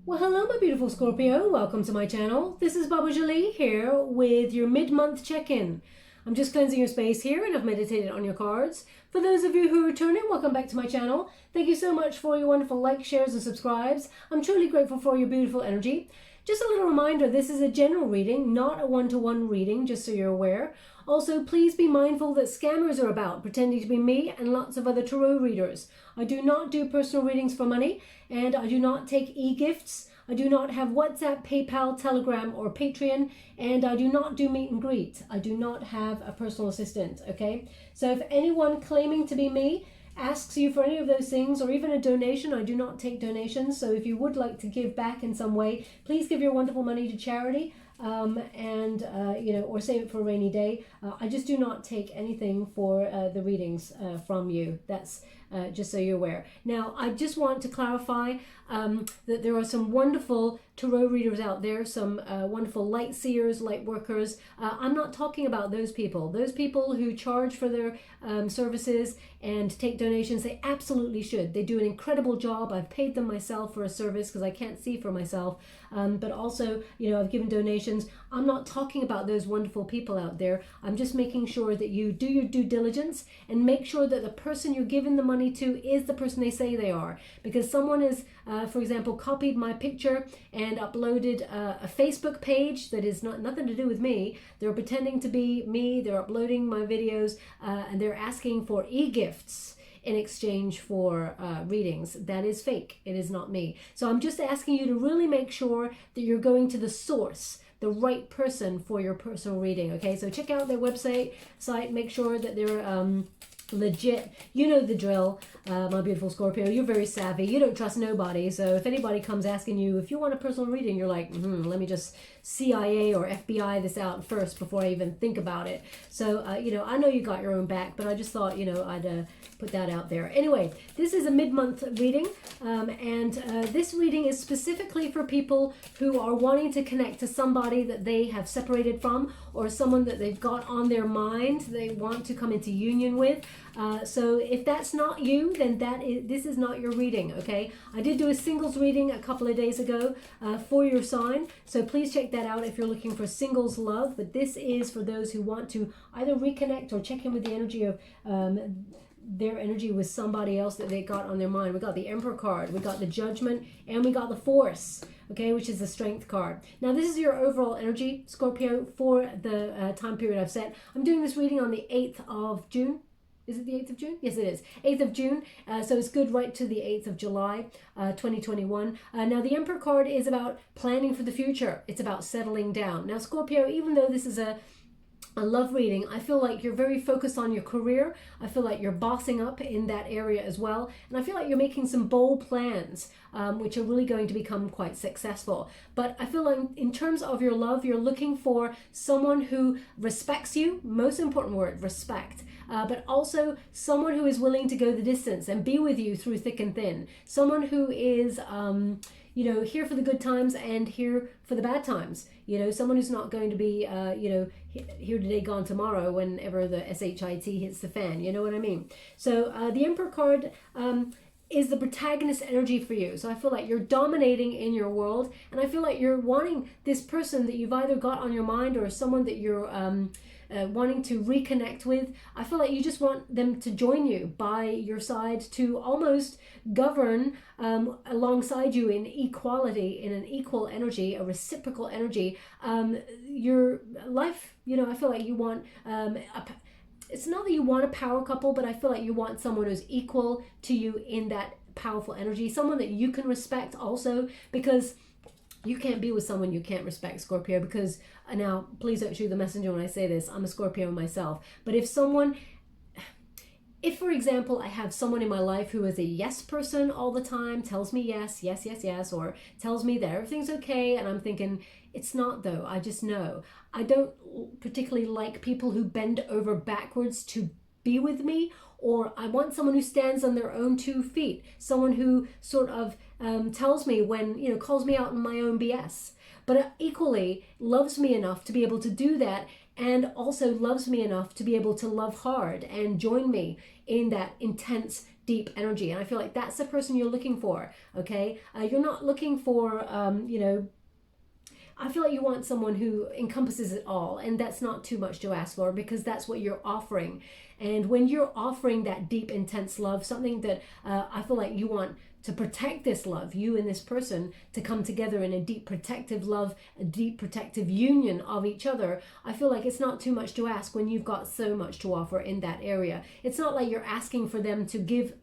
Well, hello, my beautiful Scorpio. Welcome to my channel. This is Baba Jolie here with your mid-month check-in. I'm just cleansing your space here and I've meditated on your cards. For those of you who are returning, welcome back to my channel. Thank you so much for your wonderful likes, shares, and subscribes. I'm truly grateful for your beautiful energy. Just a little reminder, this is a general reading, not a one-to-one reading, just so you're aware. Also, please be mindful that scammers are about, pretending to be me and lots of other tarot readers. I do not do personal readings for money, and I do not take e-gifts. I do not have WhatsApp, PayPal, Telegram, or Patreon, and I do not do meet and greet. I do not have a personal assistant, okay? So if anyone claiming to be me asks you for any of those things, or even a donation, I do not take donations. So if you would like to give back in some way, please give your wonderful money to charity, or save it for a rainy day. I just do not take anything for the readings from you. That's just so you're aware. Now, I just want to clarify that there are some wonderful tarot readers out there, some wonderful light seers, light workers. I'm not talking about those people. Those people who charge for their services and take donations, they absolutely should. They do an incredible job. I've paid them myself for a service because I can't see for myself. But also, I've given donations. I'm not talking about those wonderful people out there. I'm just making sure that you do your due diligence and make sure that the person you're giving the money to is the person they say they are. Because someone has, for example, copied my picture and uploaded a Facebook page that is nothing to do with me. They're pretending to be me. They're uploading my videos and they're asking for e-gifts in exchange for readings. That is fake. It is not me. So I'm just asking you to really make sure that you're going to the source, the right person for your personal reading. Okay, so check out their site, make sure that they're legit. You know the drill, my beautiful Scorpio. You're very savvy. You don't trust nobody. So if anybody comes asking you if you want a personal reading, you're like, let me just CIA or FBI this out first before I even think about it. So, I know you got your own back, but I just thought, I'd put that out there. Anyway, this is a mid-month reading, and this reading is specifically for people who are wanting to connect to somebody that they have separated from, or someone that they've got on their mind they want to come into union with. So if that's not you, then this is not your reading, okay? I did do a singles reading a couple of days ago for your sign, so please check that out if you're looking for singles love. But this is for those who want to either reconnect or check in with the energy of their energy with somebody else that they got on their mind. We got the Emperor card, we got the Judgment, and we got the Force, okay, which is the Strength card. Now, this is your overall energy, Scorpio, for the time period I've set. I'm doing this reading on the 8th of June. Is it the 8th of June? Yes, it is. 8th of June. So it's good right to the 8th of July, 2021. Now, the Emperor card is about planning for the future. It's about settling down. Now, Scorpio, even though this is a love reading, I feel like you're very focused on your career. I feel like you're bossing up in that area as well. And I feel like you're making some bold plans, which are really going to become quite successful. But I feel like in terms of your love, you're looking for someone who respects you. Most important word, respect. But also someone who is willing to go the distance and be with you through thick and thin. Someone who is, here for the good times and here for the bad times. Someone who's not going to be, here today, gone tomorrow whenever the SHIT hits the fan. You know what I mean? So the Emperor card is the protagonist energy for you. So I feel like you're dominating in your world, and I feel like you're wanting this person that you've either got on your mind or someone that you're wanting to reconnect with. I feel like you just want them to join you by your side to almost govern alongside you in equality, in an equal energy, a reciprocal energy. Your life, I feel like you want it's not that you want a power couple, but I feel like you want someone who's equal to you in that powerful energy, someone that you can respect also, because you can't be with someone you can't respect, Scorpio, because now, please don't shoot the messenger when I say this. I'm a Scorpio myself. But if, for example, I have someone in my life who is a yes person all the time, tells me yes, yes, yes, yes, or tells me that everything's okay, and I'm thinking, it's not though, I just know. I don't particularly like people who bend over backwards to be with me, or I want someone who stands on their own 2 feet, someone who sort of tells me when, calls me out on my own BS. but equally loves me enough to be able to do that, and also loves me enough to be able to love hard and join me in that intense, deep energy. And I feel like that's the person you're looking for, okay? You're not looking for, I feel like you want someone who encompasses it all, and that's not too much to ask for, because that's what you're offering. And when you're offering that deep, intense love, something that I feel like you want to protect this love, you and this person to come together in a deep protective love, a deep protective union of each other, I feel like it's not too much to ask when you've got so much to offer in that area. It's not like you're asking for them to give,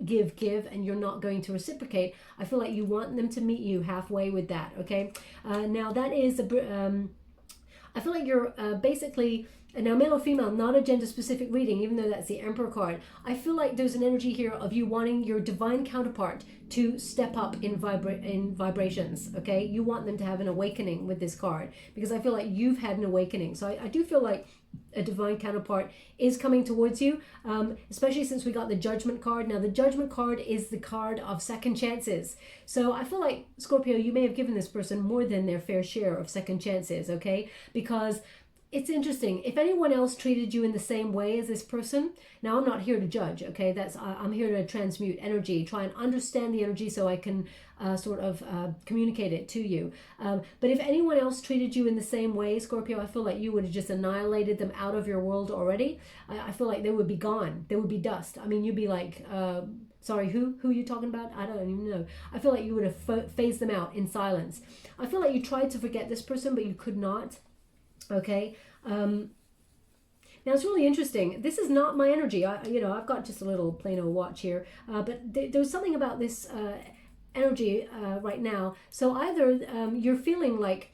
and you're not going to reciprocate. I feel like you want them to meet you halfway with that, okay? Now that is, I feel like you're basically, now male or female, not a gender specific reading, even though that's the Emperor card. I feel like there's an energy here of you wanting your divine counterpart to step up in vibrations, okay? You want them to have an awakening with this card, because I feel like you've had an awakening. So I do feel like a divine counterpart is coming towards you, especially since we got the Judgment card. Now the Judgment card is the card of second chances. So I feel like, Scorpio, you may have given this person more than their fair share of second chances, okay? Because it's interesting. If anyone else treated you in the same way as this person, now I'm not here to judge, okay? I'm here to transmute energy, try and understand the energy so I can communicate it to you. But if anyone else treated you in the same way, Scorpio, I feel like you would have just annihilated them out of your world already. I feel like they would be gone. They would be dust. I mean, you'd be like, sorry, who are you talking about? I don't even know. I feel like you would have phased them out in silence. I feel like you tried to forget this person, but you could not. Okay. Now it's really interesting. This is not my energy. I've got just a little plain old watch here, but there's something about this energy right now. So either you're feeling like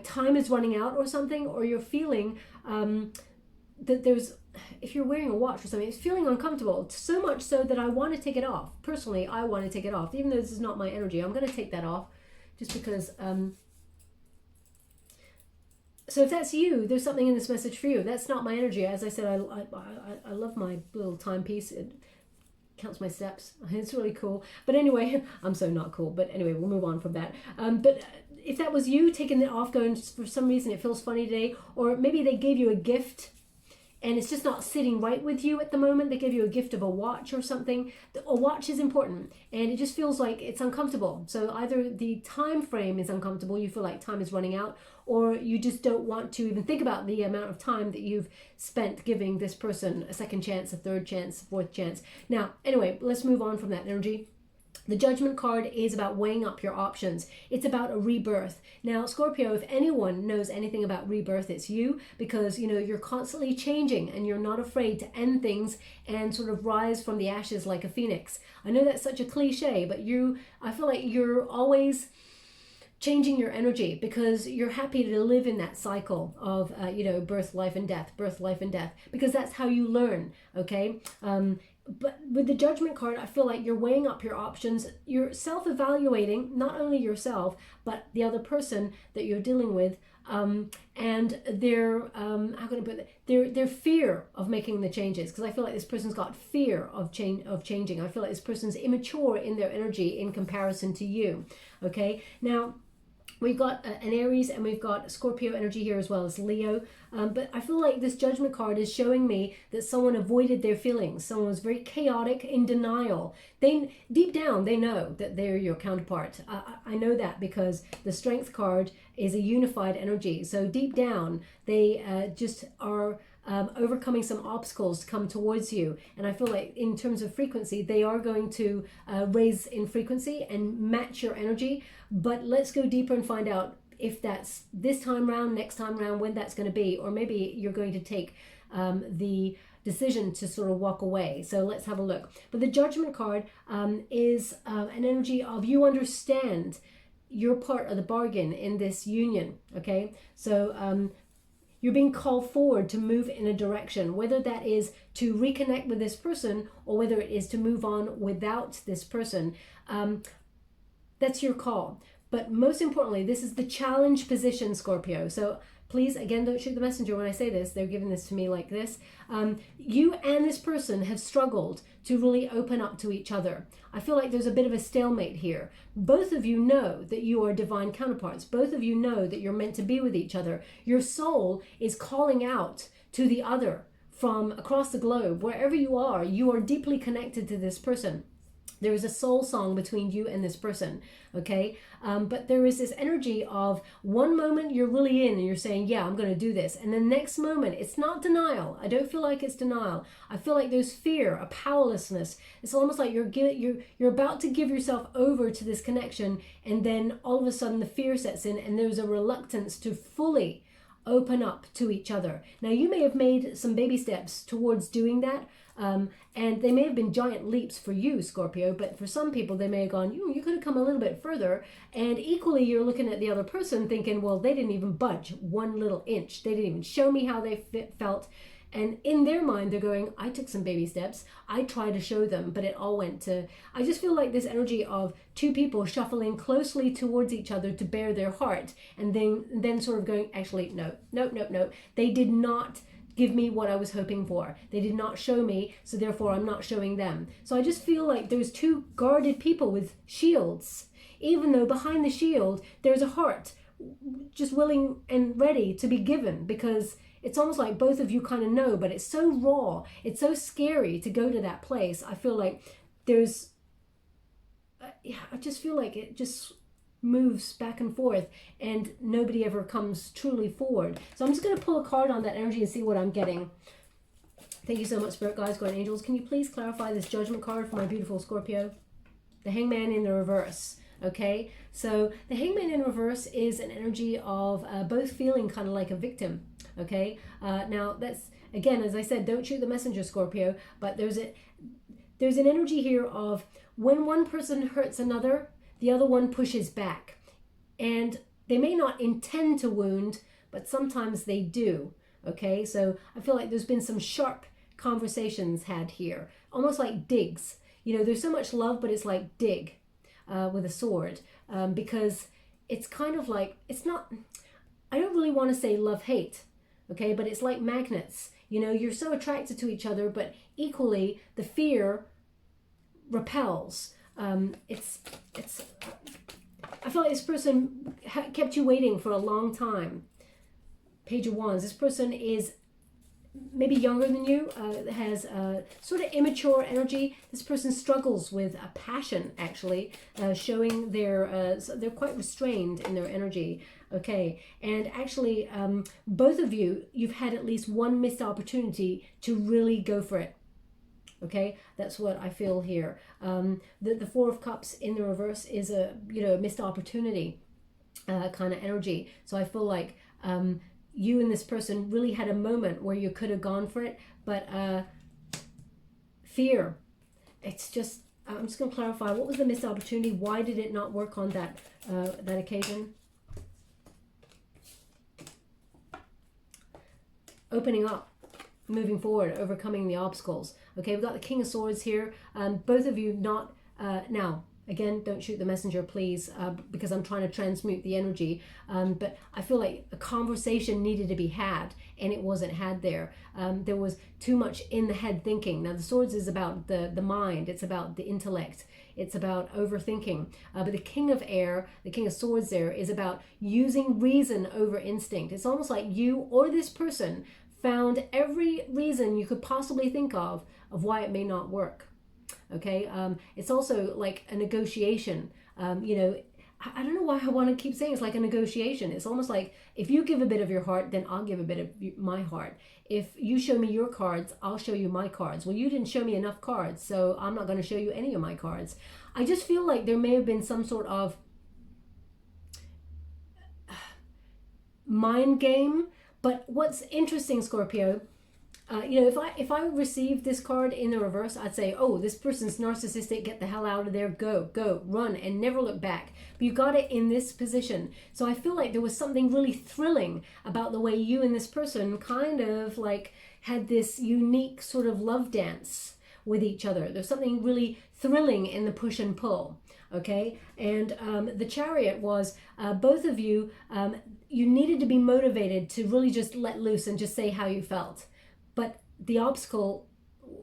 time is running out or something, or you're feeling that there's, if you're wearing a watch or something, it's feeling uncomfortable, so much so that I want to take it off. Personally, I want to take it off, even though this is not my energy. I'm going to take that off just because. So if that's you, there's something in this message for you. That's not my energy. As I said, I love my little timepiece. It counts my steps. It's really cool. But anyway, I'm so not cool. But anyway, we'll move on from that. But if that was you taking it off, going, for some reason it feels funny today, or maybe they gave you a gift and it's just not sitting right with you at the moment. They give you a gift of a watch or something. A watch is important, and it just feels like it's uncomfortable. So either the time frame is uncomfortable, you feel like time is running out, or you just don't want to even think about the amount of time that you've spent giving this person a second chance, a third chance, a fourth chance. Now, anyway, let's move on from that energy. The Judgment card is about weighing up your options. It's about a rebirth. Now, Scorpio, if anyone knows anything about rebirth, it's you, because, you're constantly changing and you're not afraid to end things and sort of rise from the ashes like a phoenix. I know that's such a cliche, but I feel like you're always changing your energy because you're happy to live in that cycle of, birth, life, and death, because that's how you learn, okay? But with the Judgment card, I feel like you're weighing up your options. You're self-evaluating not only yourself, but the other person that you're dealing with, and their their fear of making the changes. Because I feel like this person's got fear of changing. I feel like this person's immature in their energy in comparison to you. Okay, now we've got an Aries and we've got Scorpio energy here as well as Leo. But I feel like this Judgment card is showing me that someone avoided their feelings. Someone was very chaotic, in denial. Deep down, they know that they're your counterpart. I know that because the Strength card is a unified energy. So deep down, they just are overcoming some obstacles to come towards you. And I feel like in terms of frequency, they are going to raise in frequency and match your energy. But let's go deeper and find out if that's this time round, next time round, when that's going to be, or maybe you're going to take the decision to sort of walk away. So let's have a look. But the Judgment card is an energy of you understand you're part of the bargain in this union, okay? So you're being called forward to move in a direction, whether that is to reconnect with this person or whether it is to move on without this person. That's your call. But most importantly, this is the challenge position, Scorpio. So please, again, don't shoot the messenger when I say this. They're giving this to me like this. You and this person have struggled to really open up to each other. I feel like there's a bit of a stalemate here. Both of you know that you are divine counterparts. Both of you know that you're meant to be with each other. Your soul is calling out to the other from across the globe. Wherever you are deeply connected to this person. There is a soul song between you and this person, okay? But there is this energy of one moment you're really in and you're saying, yeah, I'm going to do this. And the next moment, it's not denial. I don't feel like it's denial. I feel like there's fear, a powerlessness. It's almost like you're about to give yourself over to this connection, and then all of a sudden the fear sets in and there's a reluctance to fully open up to each other. Now, you may have made some baby steps towards doing that. And they may have been giant leaps for you, Scorpio, but for some people they may have gone, you could have come a little bit further. And equally, you're looking at the other person thinking, well, they didn't even budge 1 little inch. They didn't even show me how they felt. And in their mind, they're going, I took some baby steps. I tried to show them, but it all went to... I just feel like this energy of two people shuffling closely towards each other to bare their heart, and then sort of going, actually, no. They did not give me what I was hoping for. They did not show me, so therefore I'm not showing them. So I just feel like there's two guarded people with shields, even though behind the shield there's a heart just willing and ready to be given, because it's almost like both of you kind of know, but it's so raw, it's so scary to go to that place. I feel like there's, I just feel like it just moves back and forth and nobody ever comes truly forward. So I'm just going to pull a card on that energy and see what I'm getting. Thank you so much, Spirit Guides, Guardian Angels. Can you please clarify this Judgment card for my beautiful Scorpio? The Hangman in the reverse. Okay, so the Hangman in reverse is an energy of both feeling kind of like a victim. Okay, now that's, again, as I said, don't shoot the messenger, Scorpio, but there's an energy here of when one person hurts another, the other one pushes back. And they may not intend to wound, but sometimes they do. Okay, so I feel like there's been some sharp conversations had here, almost like digs. You know, there's so much love, but it's like dig with a sword, because it's kind of like, it's not, I don't really want to say love-hate, okay, but it's like magnets. You know, you're so attracted to each other, but equally the fear repels. I feel like this person kept you waiting for a long time. Page of Wands. This person is maybe younger than you, has sort of immature energy. This person struggles with a passion, actually, showing they're quite restrained in their energy. Okay, and actually, both of you've had at least one missed opportunity to really go for it. Okay, that's what I feel here. The Four of Cups in the reverse is a missed opportunity kind of energy. So I feel like you and this person really had a moment where you could have gone for it, but fear. It's just, I'm just going to clarify, what was the missed opportunity? Why did it not work on that occasion? Opening up, moving forward, overcoming the obstacles. Okay, we've got the King of Swords here. Both of you not, now, again, don't shoot the messenger, please, because I'm trying to transmute the energy. But I feel like a conversation needed to be had, and it wasn't had there. There was too much in the head thinking. Now, the Swords is about the mind. It's about the intellect. It's about overthinking. But the King of Air, the King of Swords there, is about using reason over instinct. It's almost like you or this person found every reason you could possibly think of why it may not work. Okay, it's also like a negotiation. You know, I don't know why I want to keep saying it's like a negotiation. It's almost like if you give a bit of your heart, then I'll give a bit of my heart. If you show me your cards, I'll show you my cards. Well, you didn't show me enough cards, so I'm not going to show you any of my cards. I just feel like there may have been some sort of mind game. But what's interesting, Scorpio, you know, if I received this card in the reverse, I'd say, oh, this person's narcissistic, get the hell out of there, go, run, and never look back. But you got it in this position. So I feel like there was something really thrilling about the way you and this person kind of like had this unique sort of love dance with each other. There's something really thrilling in the push and pull. okay? And the Chariot was both of you, you needed to be motivated to really just let loose and just say how you felt. But the obstacle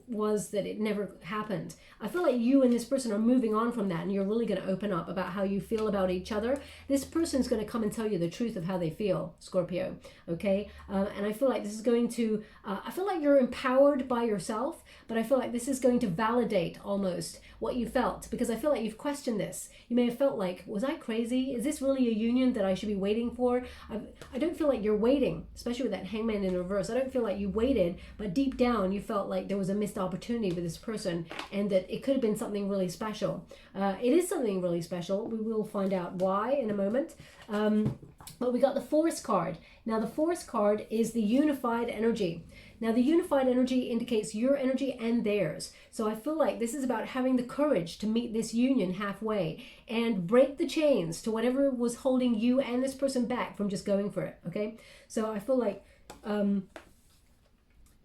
was that it never happened. I feel like you and this person are moving on from that, and you're really going to open up about how you feel about each other. This person's going to come and tell you the truth of how they feel, Scorpio, okay? And I feel like this is going to, I feel like you're empowered by yourself, but I feel like this is going to validate almost what you felt, because I feel like you've questioned this. You may have felt like, was I crazy? Is this really a union that I should be waiting for? I don't feel like you're waiting, especially with that Hangman in reverse. I don't feel like you waited, but deep down you felt like there was a missed opportunity with this person, and that it could have been something really special. It is something really special. We will find out why in a moment. But we got the Force card. Now the Force card is the unified energy. Now the unified energy indicates your energy and theirs. So I feel like this is about having the courage to meet this union halfway and break the chains to whatever was holding you and this person back from just going for it, okay? So I feel like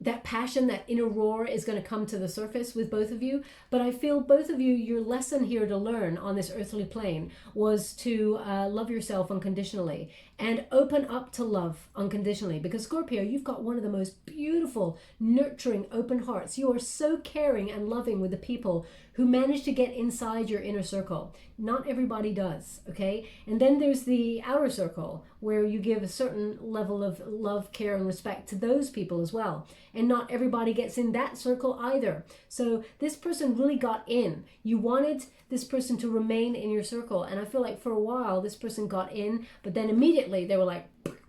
that passion, that inner roar is going to come to the surface with both of you. But I feel both of you, your lesson here to learn on this earthly plane was to love yourself unconditionally and open up to love unconditionally. Because Scorpio, you've got one of the most beautiful, nurturing, open hearts. You are so caring and loving with the people who manage to get inside your inner circle. Not everybody does, okay? And then there's the outer circle, where you give a certain level of love, care, and respect to those people as well. And not everybody gets in that circle either. So this person really got in. You wanted this person to remain in your circle. And I feel like for a while, this person got in, but then immediately they were like,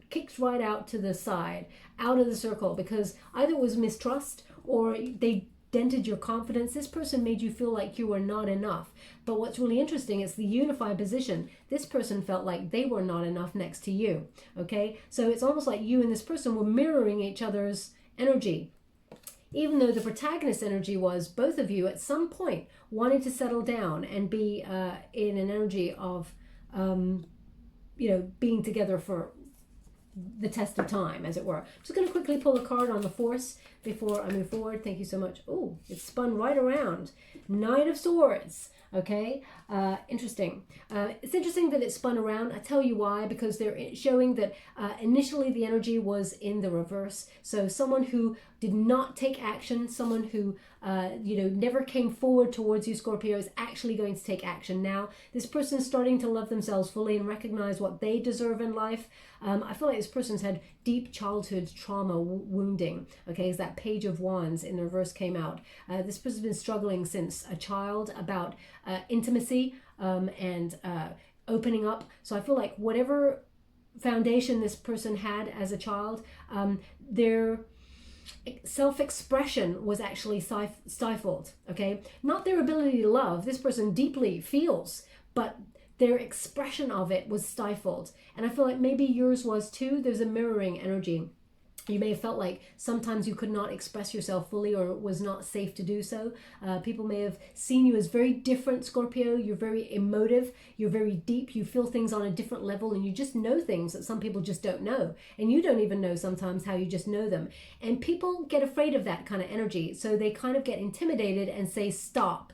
kicked right out to the side, out of the circle, because either it was mistrust or they dented your confidence. This person made you feel like you were not enough. But what's really interesting is the unified position. This person felt like they were not enough next to you, okay? So it's almost like you and this person were mirroring each other's energy. Even though the protagonist energy was both of you at some point wanted to settle down and be in an energy of, being together for the test of time, as it were. I'm just going to quickly pull a card on the Force before I move forward. Thank you so much. Oh, it spun right around. Knight of Swords. Okay, interesting. It's interesting that it spun around. I tell you why, because they're showing that initially the energy was in the reverse. So someone who did not take action, someone who never came forward towards you, Scorpio, is actually going to take action now. This person's starting to love themselves fully and recognize what they deserve in life. I feel like this person's had deep childhood trauma wounding, okay, as that Page of Wands in the reverse came out. This person's been struggling since a child about intimacy and opening up. So I feel like whatever foundation this person had as a child, their self-expression was actually stifled, okay? Not their ability to love. This person deeply feels, but their expression of it was stifled. And I feel like maybe yours was too. There's a mirroring energy. You may have felt like sometimes you could not express yourself fully, or it was not safe to do so. People may have seen you as very different, Scorpio. You're very emotive. You're very deep. You feel things on a different level, and you just know things that some people just don't know. And you don't even know sometimes how you just know them. And people get afraid of that kind of energy. So they kind of get intimidated and say, stop.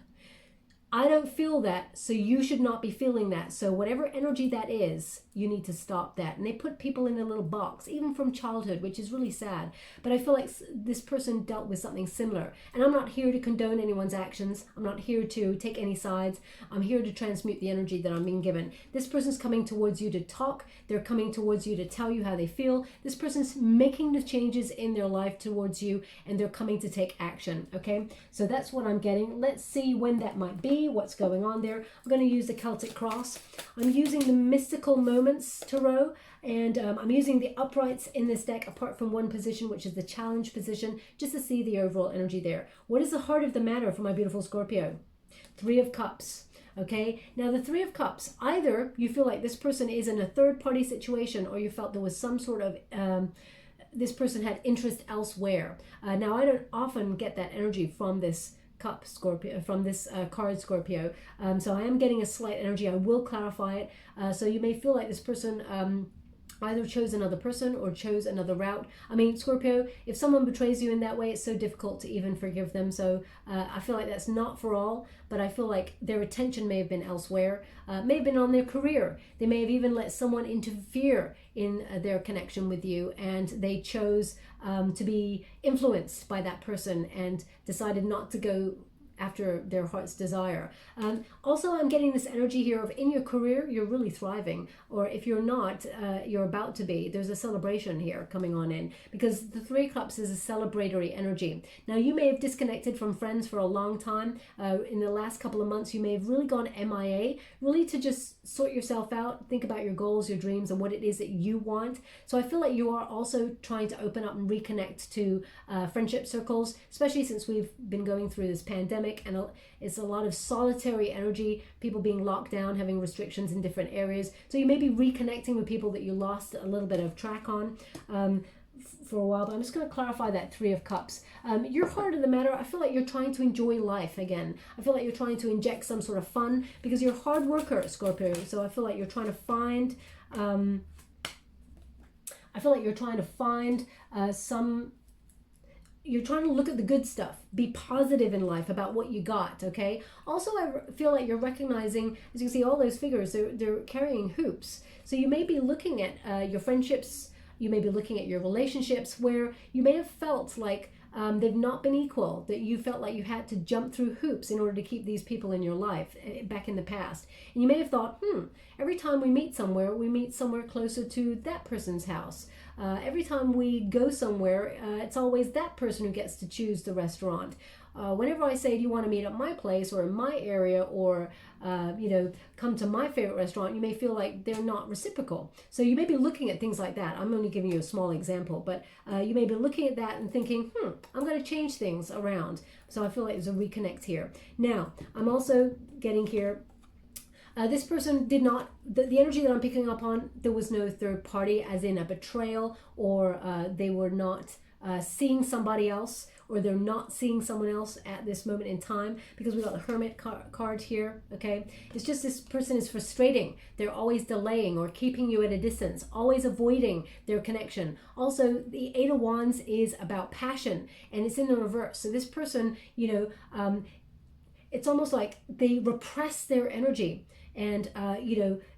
I don't feel that, so you should not be feeling that. So whatever energy that is, you need to stop that. And they put people in a little box, even from childhood, which is really sad. But I feel like this person dealt with something similar. And I'm not here to condone anyone's actions. I'm not here to take any sides. I'm here to transmute the energy that I'm being given. This person's coming towards you to talk. They're coming towards you to tell you how they feel. This person's making the changes in their life towards you, and they're coming to take action, okay? So that's what I'm getting. Let's see when that might be. What's going on there. I'm going to use the Celtic Cross. I'm using the Mystical Moments Tarot, and I'm using the uprights in this deck apart from one position, which is the challenge position, just to see the overall energy there. What is the heart of the matter for my beautiful Scorpio? Three of Cups. Okay, now the Three of Cups, either you feel like this person is in a third-party situation, or you felt there was some sort of this person had interest elsewhere. Now I don't often get that energy from this cup, Scorpio, from this card, Scorpio. So I am getting a slight energy. I will clarify it. So you may feel like this person either chose another person or chose another route. I mean, Scorpio, if someone betrays you in that way, it's so difficult to even forgive them. So I feel like that's not for all, but I feel like their attention may have been elsewhere, may have been on their career. They may have even let someone interfere in their connection with you, and they chose to be influenced by that person and decided not to go after their heart's desire. Also, I'm getting this energy here of in your career, you're really thriving, or if you're not, you're about to be. There's a celebration here coming on in, because the Three of Cups is a celebratory energy. Now, you may have disconnected from friends for a long time. In the last couple of months, you may have really gone MIA, really to just sort yourself out, think about your goals, your dreams, and what it is that you want. So I feel like you are also trying to open up and reconnect to friendship circles, especially since we've been going through this pandemic, and it's a lot of solitary energy, people being locked down, having restrictions in different areas. So you may be reconnecting with people that you lost a little bit of track on for a while, but I'm just going to clarify that Three of Cups. Your heart of the matter, I feel like you're trying to enjoy life again. I feel like you're trying to inject some sort of fun, because you're a hard worker, Scorpio. So I feel like you're trying to find you're trying to look at the good stuff, be positive in life about what you got, okay? Also, I feel like you're recognizing, as you can see, all those figures, they're carrying hoops. So you may be looking at your friendships, you may be looking at your relationships where you may have felt like they've not been equal, that you felt like you had to jump through hoops in order to keep these people in your life back in the past. And you may have thought, every time we meet somewhere closer to that person's house. Every time we go somewhere, it's always that person who gets to choose the restaurant. Whenever I say, do you want to meet at my place or in my area, or come to my favorite restaurant, you may feel like they're not reciprocal. So you may be looking at things like that. I'm only giving you a small example, but you may be looking at that and thinking, I'm going to change things around. So I feel like there's a reconnect here. Now, I'm also getting here, this person did not, the energy that I'm picking up on, there was no third party, as in a betrayal, or they were not seeing somebody else, or they're not seeing someone else at this moment in time, because we got the Hermit card here, okay? It's just this person is frustrating. They're always delaying or keeping you at a distance, always avoiding their connection. Also, the Eight of Wands is about passion, and it's in the reverse. So this person, it's almost like they repress their energy. And,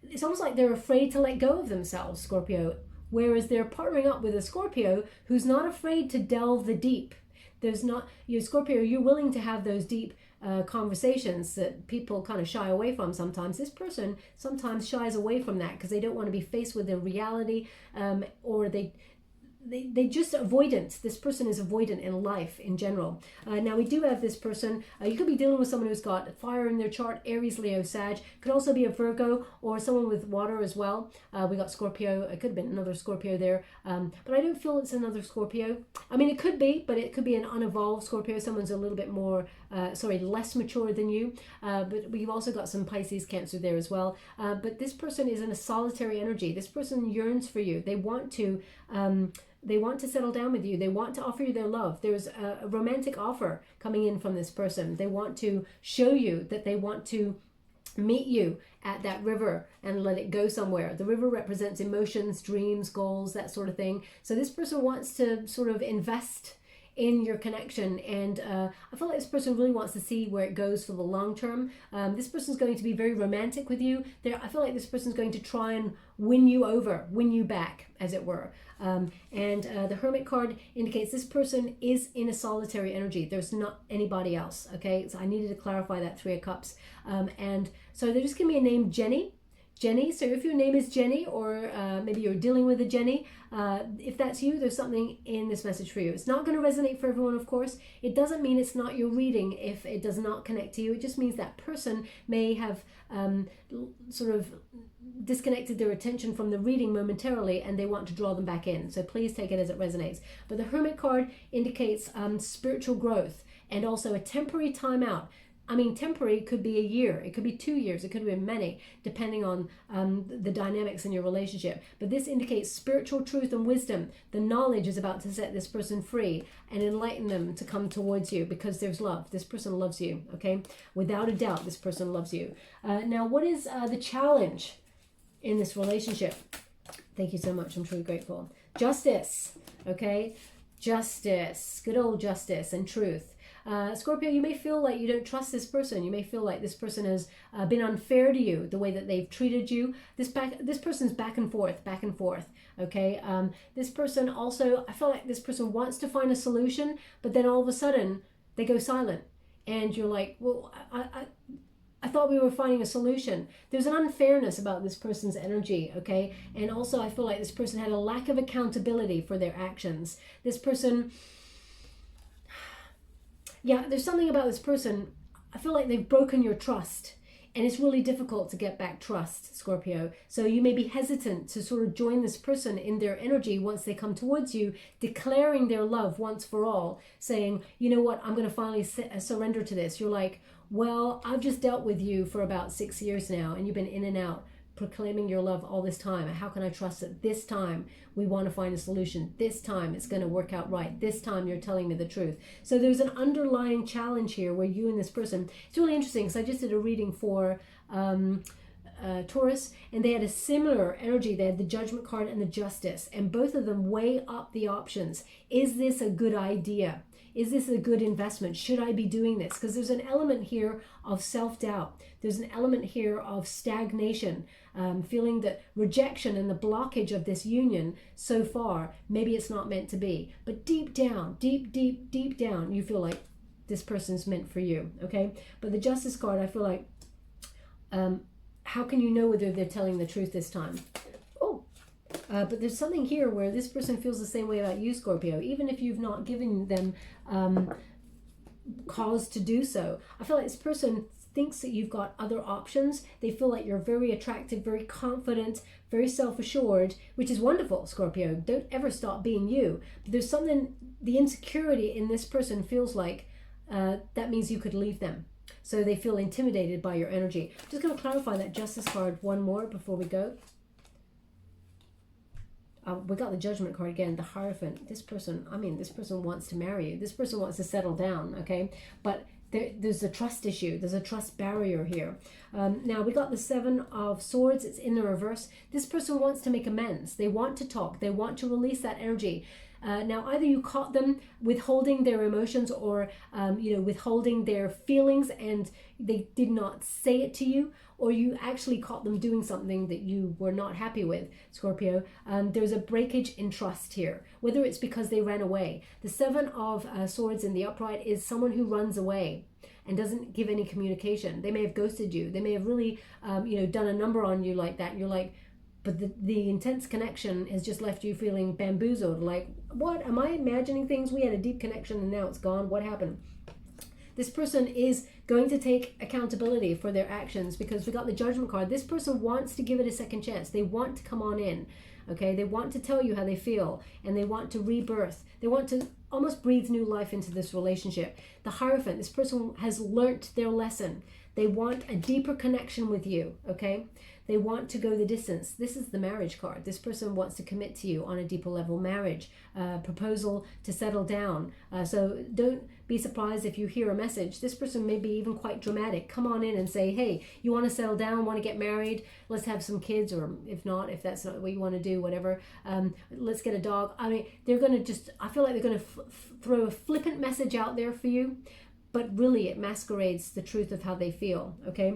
it's almost like they're afraid to let go of themselves, Scorpio. Whereas they're partnering up with a Scorpio who's not afraid to delve the deep. There's not, Scorpio, you're willing to have those deep conversations that people kind of shy away from sometimes. This person sometimes shies away from that because they don't want to be faced with their reality, or they just avoidant. This person is avoidant in life in general. Now we do have this person, you could be dealing with someone who's got fire in their chart, Aries, Leo, Sag. Could also be a Virgo or someone with water as well. We got Scorpio, it could have been another Scorpio there, but I don't feel it's another Scorpio. I mean, it could be, but it could be an unevolved Scorpio, someone's a little bit more, less mature than you, but we've also got some Pisces, Cancer there as well. But this person is in a solitary energy. This person yearns for you. They want to settle down with you. They want to offer you their love. There's a romantic offer coming in from this person. They want to show you that they want to meet you at that river and let it go somewhere. The river represents emotions, dreams, goals, that sort of thing. So this person wants to sort of invest in your connection, and I feel like this person really wants to see where it goes for the long term. This person's going to be very romantic with you. I feel like this person's going to try and win you over, win you back, as it were. And the Hermit card indicates this person is in a solitary energy. There's not anybody else, okay? So I needed to clarify that Three of Cups. And so they just give me a name, Jenny. Jenny, so if your name is Jenny, or maybe you're dealing with a Jenny, if that's you, there's something in this message for you. It's not going to resonate for everyone, of course. It doesn't mean it's not your reading if it does not connect to you. It just means that person may have sort of disconnected their attention from the reading momentarily, and they want to draw them back in. So please take it as it resonates. But the Hermit card indicates spiritual growth and also a temporary timeout. I mean, temporary could be a year, it could be 2 years, it could be many, depending on the dynamics in your relationship. But this indicates spiritual truth and wisdom. The knowledge is about to set this person free and enlighten them to come towards you, because there's love. This person loves you, okay? Without a doubt, this person loves you. Now, what is the challenge in this relationship? Thank you so much. I'm truly grateful. Justice. Okay. Justice. Good old justice and truth. Scorpio, you may feel like you don't trust this person. You may feel like this person has been unfair to you, the way that they've treated you. This person's back and forth, back and forth. Okay. This person also, I feel like this person wants to find a solution, but then all of a sudden they go silent, and you're like, well, I thought we were finding a solution. There's an unfairness about this person's energy, okay? And also I feel like this person had a lack of accountability for their actions. This person, yeah, there's something about this person. I feel like they've broken your trust, and it's really difficult to get back trust, Scorpio. So you may be hesitant to sort of join this person in their energy once they come towards you, declaring their love once for all, saying, you know what, I'm going to finally surrender to this. You're like, well, I've just dealt with you for about 6 years now, and you've been in and out proclaiming your love all this time. How can I trust that this time we want to find a solution? This time it's going to work out right. This time you're telling me the truth. So there's an underlying challenge here where you and this person, it's really interesting because I just did a reading for Taurus, and they had a similar energy. They had the Judgment card and the Justice, and both of them weigh up the options. Is this a good idea? Is this a good investment? Should I be doing this? Because there's an element here of self-doubt. There's an element here of stagnation, feeling that rejection and the blockage of this union so far, maybe it's not meant to be. But deep down, deep down, you feel like this person's meant for you, okay? But the Justice card, I feel like, how can you know whether they're telling the truth this time? But there's something here where this person feels the same way about you, Scorpio, even if you've not given them cause to do so. I feel like this person thinks that you've got other options. They feel like you're very attractive, very confident, very self-assured, which is wonderful, Scorpio. Don't ever stop being you. But there's something, the insecurity in this person feels like that means you could leave them. So they feel intimidated by your energy. I'm just going to clarify that Justice card one more before we go. We got the Judgment card again, the Hierophant. This person wants to marry you. This person wants to settle down, okay? But there's a trust issue. There's a trust barrier here. Now, we got the Seven of Swords. It's in the reverse. This person wants to make amends. They want to talk. They want to release that energy. Now, either you caught them withholding their emotions or, withholding their feelings and they did not say it to you, or you actually caught them doing something that you were not happy with, Scorpio. There's a breakage in trust here, whether it's because they ran away. The Seven of Swords in the upright is someone who runs away and doesn't give any communication. They may have ghosted you. They may have really, done a number on you like that. And you're like, but the intense connection has just left you feeling bamboozled. Like, what? Am I imagining things? We had a deep connection and now it's gone. What happened? This person is going to take accountability for their actions because we got the Judgment card. This person wants to give it a second chance. They want to come on in, okay? They want to tell you how they feel and they want to rebirth. They want to almost breathe new life into this relationship. The Hierophant, this person has learnt their lesson. They want a deeper connection with you, okay? They want to go the distance. This is the Marriage card. This person wants to commit to you on a deeper level. Marriage, proposal to settle down. So don't be surprised if you hear a message. This person may be even quite dramatic. Come on in and say, hey, you want to settle down, want to get married? Let's have some kids, or if not, if that's not what you want to do, whatever. Let's get a dog. I mean, they're going to I feel like they're going to throw a flippant message out there for you. But really it masquerades the truth of how they feel, okay?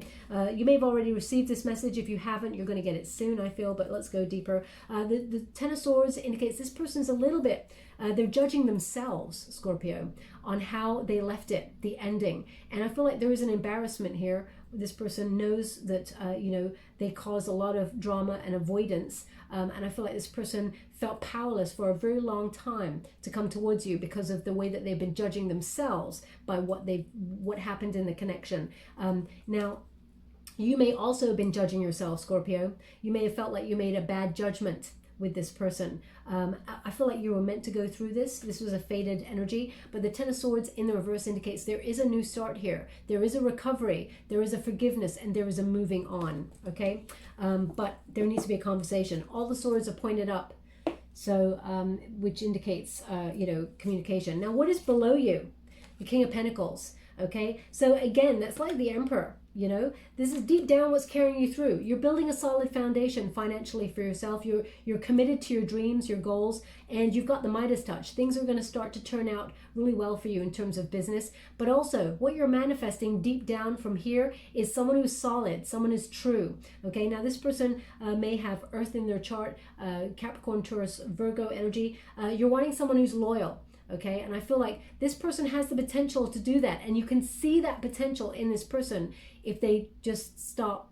You may have already received this message. If you haven't, you're going to get it soon, I feel, but let's go deeper. The Ten of Swords indicates this person's a little bit, they're judging themselves, Scorpio, on how they left it, the ending. And I feel like there is an embarrassment here. This person knows that, they caused a lot of drama and avoidance. And I feel like this person felt powerless for a very long time to come towards you because of the way that they've been judging themselves by what happened in the connection. Now, you may also have been judging yourself, Scorpio. You may have felt like you made a bad judgment with this person. I feel like you were meant to go through this. This was a fated energy, but the Ten of Swords in the reverse indicates there is a new start here. There is a recovery, there is a forgiveness, and there is a moving on, okay? But there needs to be a conversation. All the swords are pointed up, so which indicates, communication. Now, what is below you? The King of Pentacles, okay? So again, that's like the Emperor. You know, this is deep down what's carrying you through. You're building a solid foundation financially for yourself. You're committed to your dreams, your goals, and you've got the Midas touch. Things are going to start to turn out really well for you in terms of business. But also, what you're manifesting deep down from here is someone who's solid, someone who's true. Okay, now this person may have Earth in their chart, Capricorn, Taurus, Virgo energy. You're wanting someone who's loyal. Okay, and I feel like this person has the potential to do that, and you can see that potential in this person if they just stop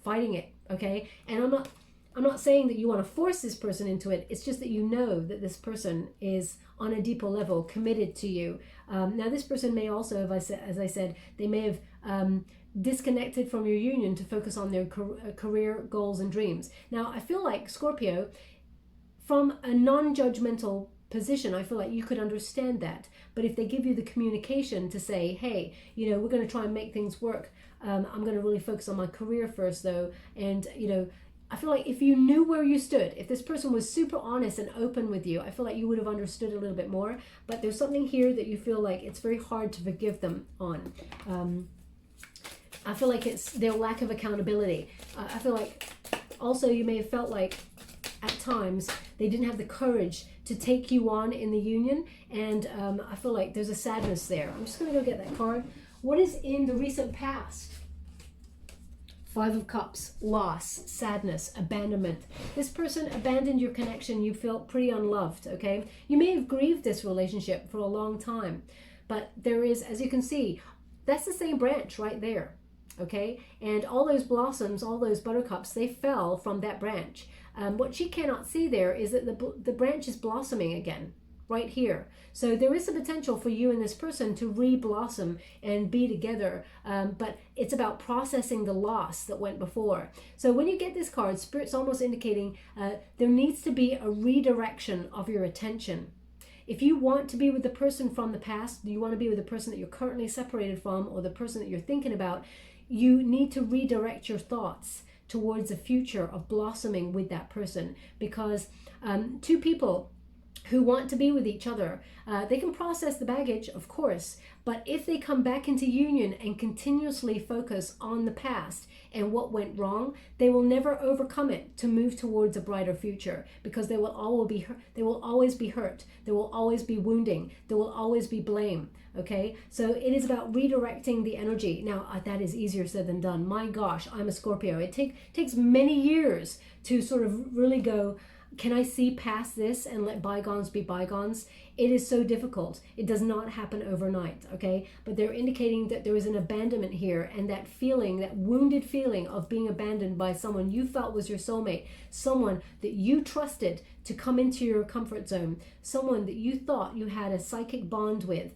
fighting it. Okay, and I'm not saying that you want to force this person into it. It's just that you know that this person is on a deeper level committed to you. Now this person may also, as I said, they may have disconnected from your union to focus on their career goals and dreams. Now I feel like Scorpio, from a non-judgmental position, I feel like you could understand that. But if they give you the communication to say, hey, you know, we're going to try and make things work. I'm going to really focus on my career first though. And, you know, I feel like if you knew where you stood, if this person was super honest and open with you, I feel like you would have understood a little bit more. But there's something here that you feel like it's very hard to forgive them on. I feel like it's their lack of accountability. I feel like also you may have felt like at times they didn't have the courage to take you on in the union, and I feel like there's a sadness there. I'm just going to go get that card. What is in the recent past? Five of Cups, loss, sadness, abandonment. This person abandoned your connection. You felt pretty unloved, okay? You may have grieved this relationship for a long time, but there is, as you can see, that's the same branch right there, okay? And all those blossoms, all those buttercups, they fell from that branch. What she cannot see there is that the branch is blossoming again, right here. So there is a potential for you and this person to re-blossom and be together, but it's about processing the loss that went before. So when you get this card, Spirit's almost indicating there needs to be a redirection of your attention. If you want to be with the person from the past, you want to be with the person that you're currently separated from, or the person that you're thinking about, you need to redirect your thoughts towards a future of blossoming with that person, because two people who want to be with each other, they can process the baggage, of course, but if they come back into union and continuously focus on the past and what went wrong, they will never overcome it to move towards a brighter future, because they will always be hurt, there will always be wounding, there will always be blame. Okay, so it is about redirecting the energy. Now that is easier said than done. My gosh, I'm a Scorpio. It takes many years to sort of really go, can I see past this and let bygones be bygones? It is so difficult. It does not happen overnight, okay? But they're indicating that there is an abandonment here, and that feeling, that wounded feeling of being abandoned by someone you felt was your soulmate, someone that you trusted to come into your comfort zone, someone that you thought you had a psychic bond with.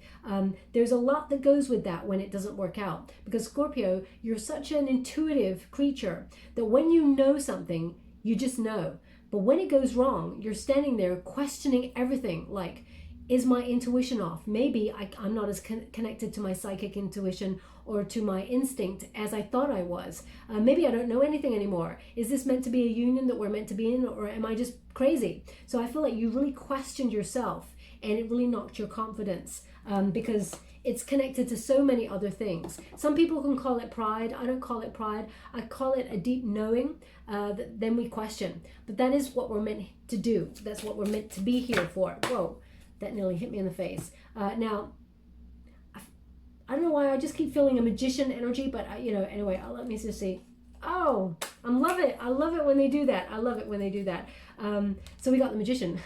There's a lot that goes with that when it doesn't work out, because Scorpio, you're such an intuitive creature that when you know something, you just know. But when it goes wrong, you're standing there questioning everything, like, is my intuition off? Maybe I'm not as connected to my psychic intuition or to my instinct as I thought I was. Maybe I don't know anything anymore. Is this meant to be a union that we're meant to be in, or am I just crazy? So I feel like you really questioned yourself, and it really knocked your confidence, because it's connected to so many other things. Some people can call it pride. I don't call it pride. I call it a deep knowing that then we question. But that is what we're meant to do. That's what we're meant to be here for. Whoa, that nearly hit me in the face. Now, I don't know why I just keep feeling a magician energy, but anyway, let me just see. Oh, I love it. I love it when they do that. I love it when they do that. So we got the magician.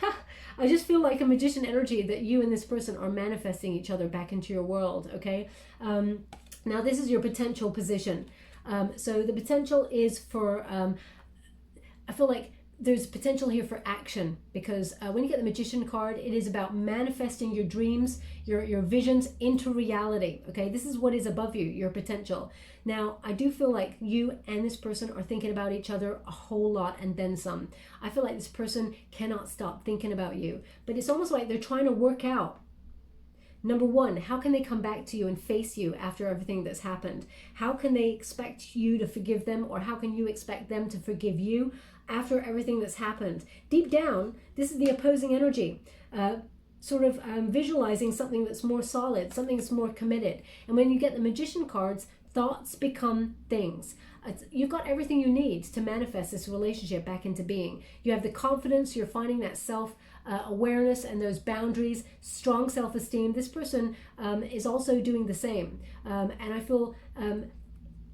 I just feel like a magician energy that you and this person are manifesting each other back into your world, okay? Now this is your potential position. So the potential is for, I feel like there's potential here for action, because when you get the magician card, it is about manifesting your dreams, your visions into reality, okay? This is what is above you, your potential. Now, I do feel like you and this person are thinking about each other a whole lot and then some. I feel like this person cannot stop thinking about you, but it's almost like they're trying to work out, number one, how can they come back to you and face you after everything that's happened? How can they expect you to forgive them, or how can you expect them to forgive you after everything that's happened? Deep down, this is the opposing energy, sort of visualizing something that's more solid, something that's more committed. And when you get the magician cards, Thoughts become things. You've got everything you need to manifest this relationship back into being. You have the confidence, you're finding that self-awareness and those boundaries, strong self-esteem. This person is also doing the same. And I feel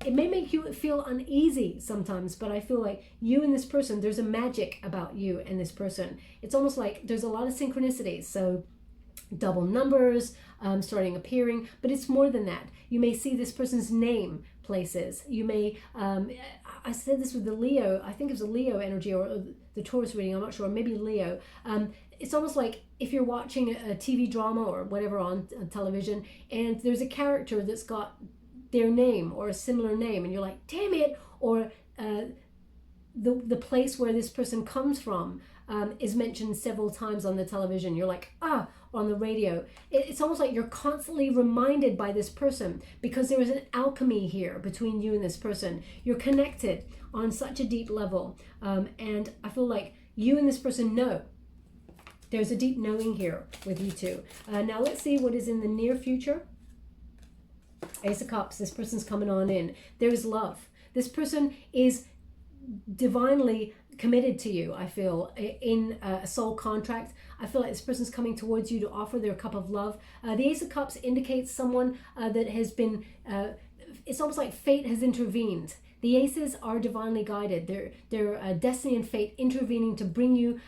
it may make you feel uneasy sometimes, but I feel like you and this person, there's a magic about you and this person. It's almost like there's a lot of synchronicities. So double numbers starting appearing, but it's more than that. You may see this person's name places. You may, I said this with the Leo, I think it was a Leo energy or the Taurus reading, I'm not sure, maybe Leo. It's almost like if you're watching a TV drama or whatever on television, and there's a character that's got their name or a similar name, and you're like, damn it, or the place where this person comes from is mentioned several times on the television. You're like, on the radio. It's almost like you're constantly reminded by this person because there is an alchemy here between you and this person. You're connected on such a deep level. And I feel like you and this person know. There's a deep knowing here with you two. Now let's see what is in the near future. Ace of Cups, this person's coming on in. There is love. This person is divinely committed to you, I feel, in a soul contract. I feel like this person's coming towards you to offer their cup of love. The Ace of Cups indicates someone that has been, it's almost like fate has intervened. The aces are divinely guided. They're destiny and fate intervening to bring you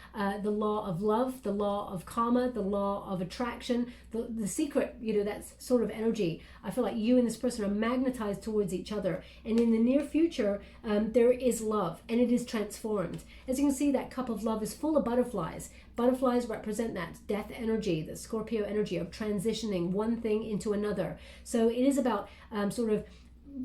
the law of love, the law of karma, the law of attraction, the secret, that sort of energy. I feel like you and this person are magnetized towards each other. And in the near future, there is love, and it is transformed. As you can see, that cup of love is full of butterflies. Butterflies represent that death energy, the Scorpio energy of transitioning one thing into another. So it is about sort of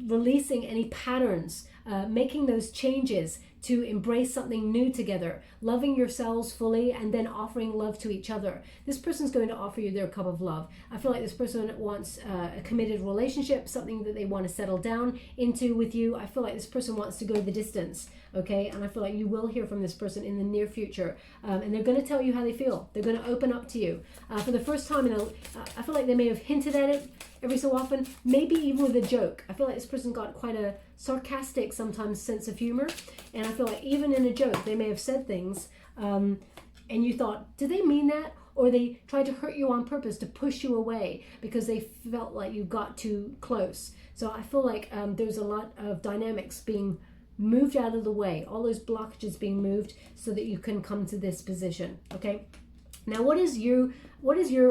releasing any patterns, making those changes to embrace something new together, loving yourselves fully, and then offering love to each other. This person's going to offer you their cup of love. I feel like this person wants a committed relationship, something that they want to settle down into with you. I feel like this person wants to go the distance, okay? And I feel like you will hear from this person in the near future. And they're going to tell you how they feel. They're going to open up to you. For the first time, I feel like they may have hinted at it every so often, maybe even with a joke. I feel like this person got quite a sarcastic sometimes sense of humor, and I feel like even in a joke they may have said things and you thought, did they mean that? Or they tried to hurt you on purpose to push you away because they felt like you got too close. So I feel like there's a lot of dynamics being moved out of the way, all those blockages being moved so that you can come to this position. Okay, now what is your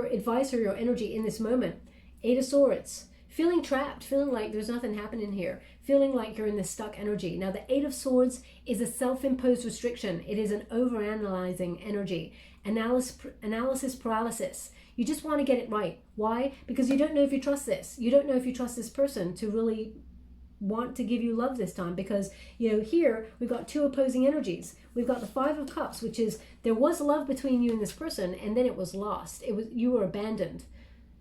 advice or your energy in this moment? Eight of Swords. Feeling trapped, feeling like there's nothing happening here, feeling like you're in this stuck energy. Now, the Eight of Swords is a self-imposed restriction. It is an overanalyzing energy. Analysis paralysis. You just want to get it right. Why? Because you don't know if you trust this. You don't know if you trust this person to really want to give you love this time, because here we've got two opposing energies. We've got the Five of Cups, which is there was love between you and this person, and then it was lost. You were abandoned.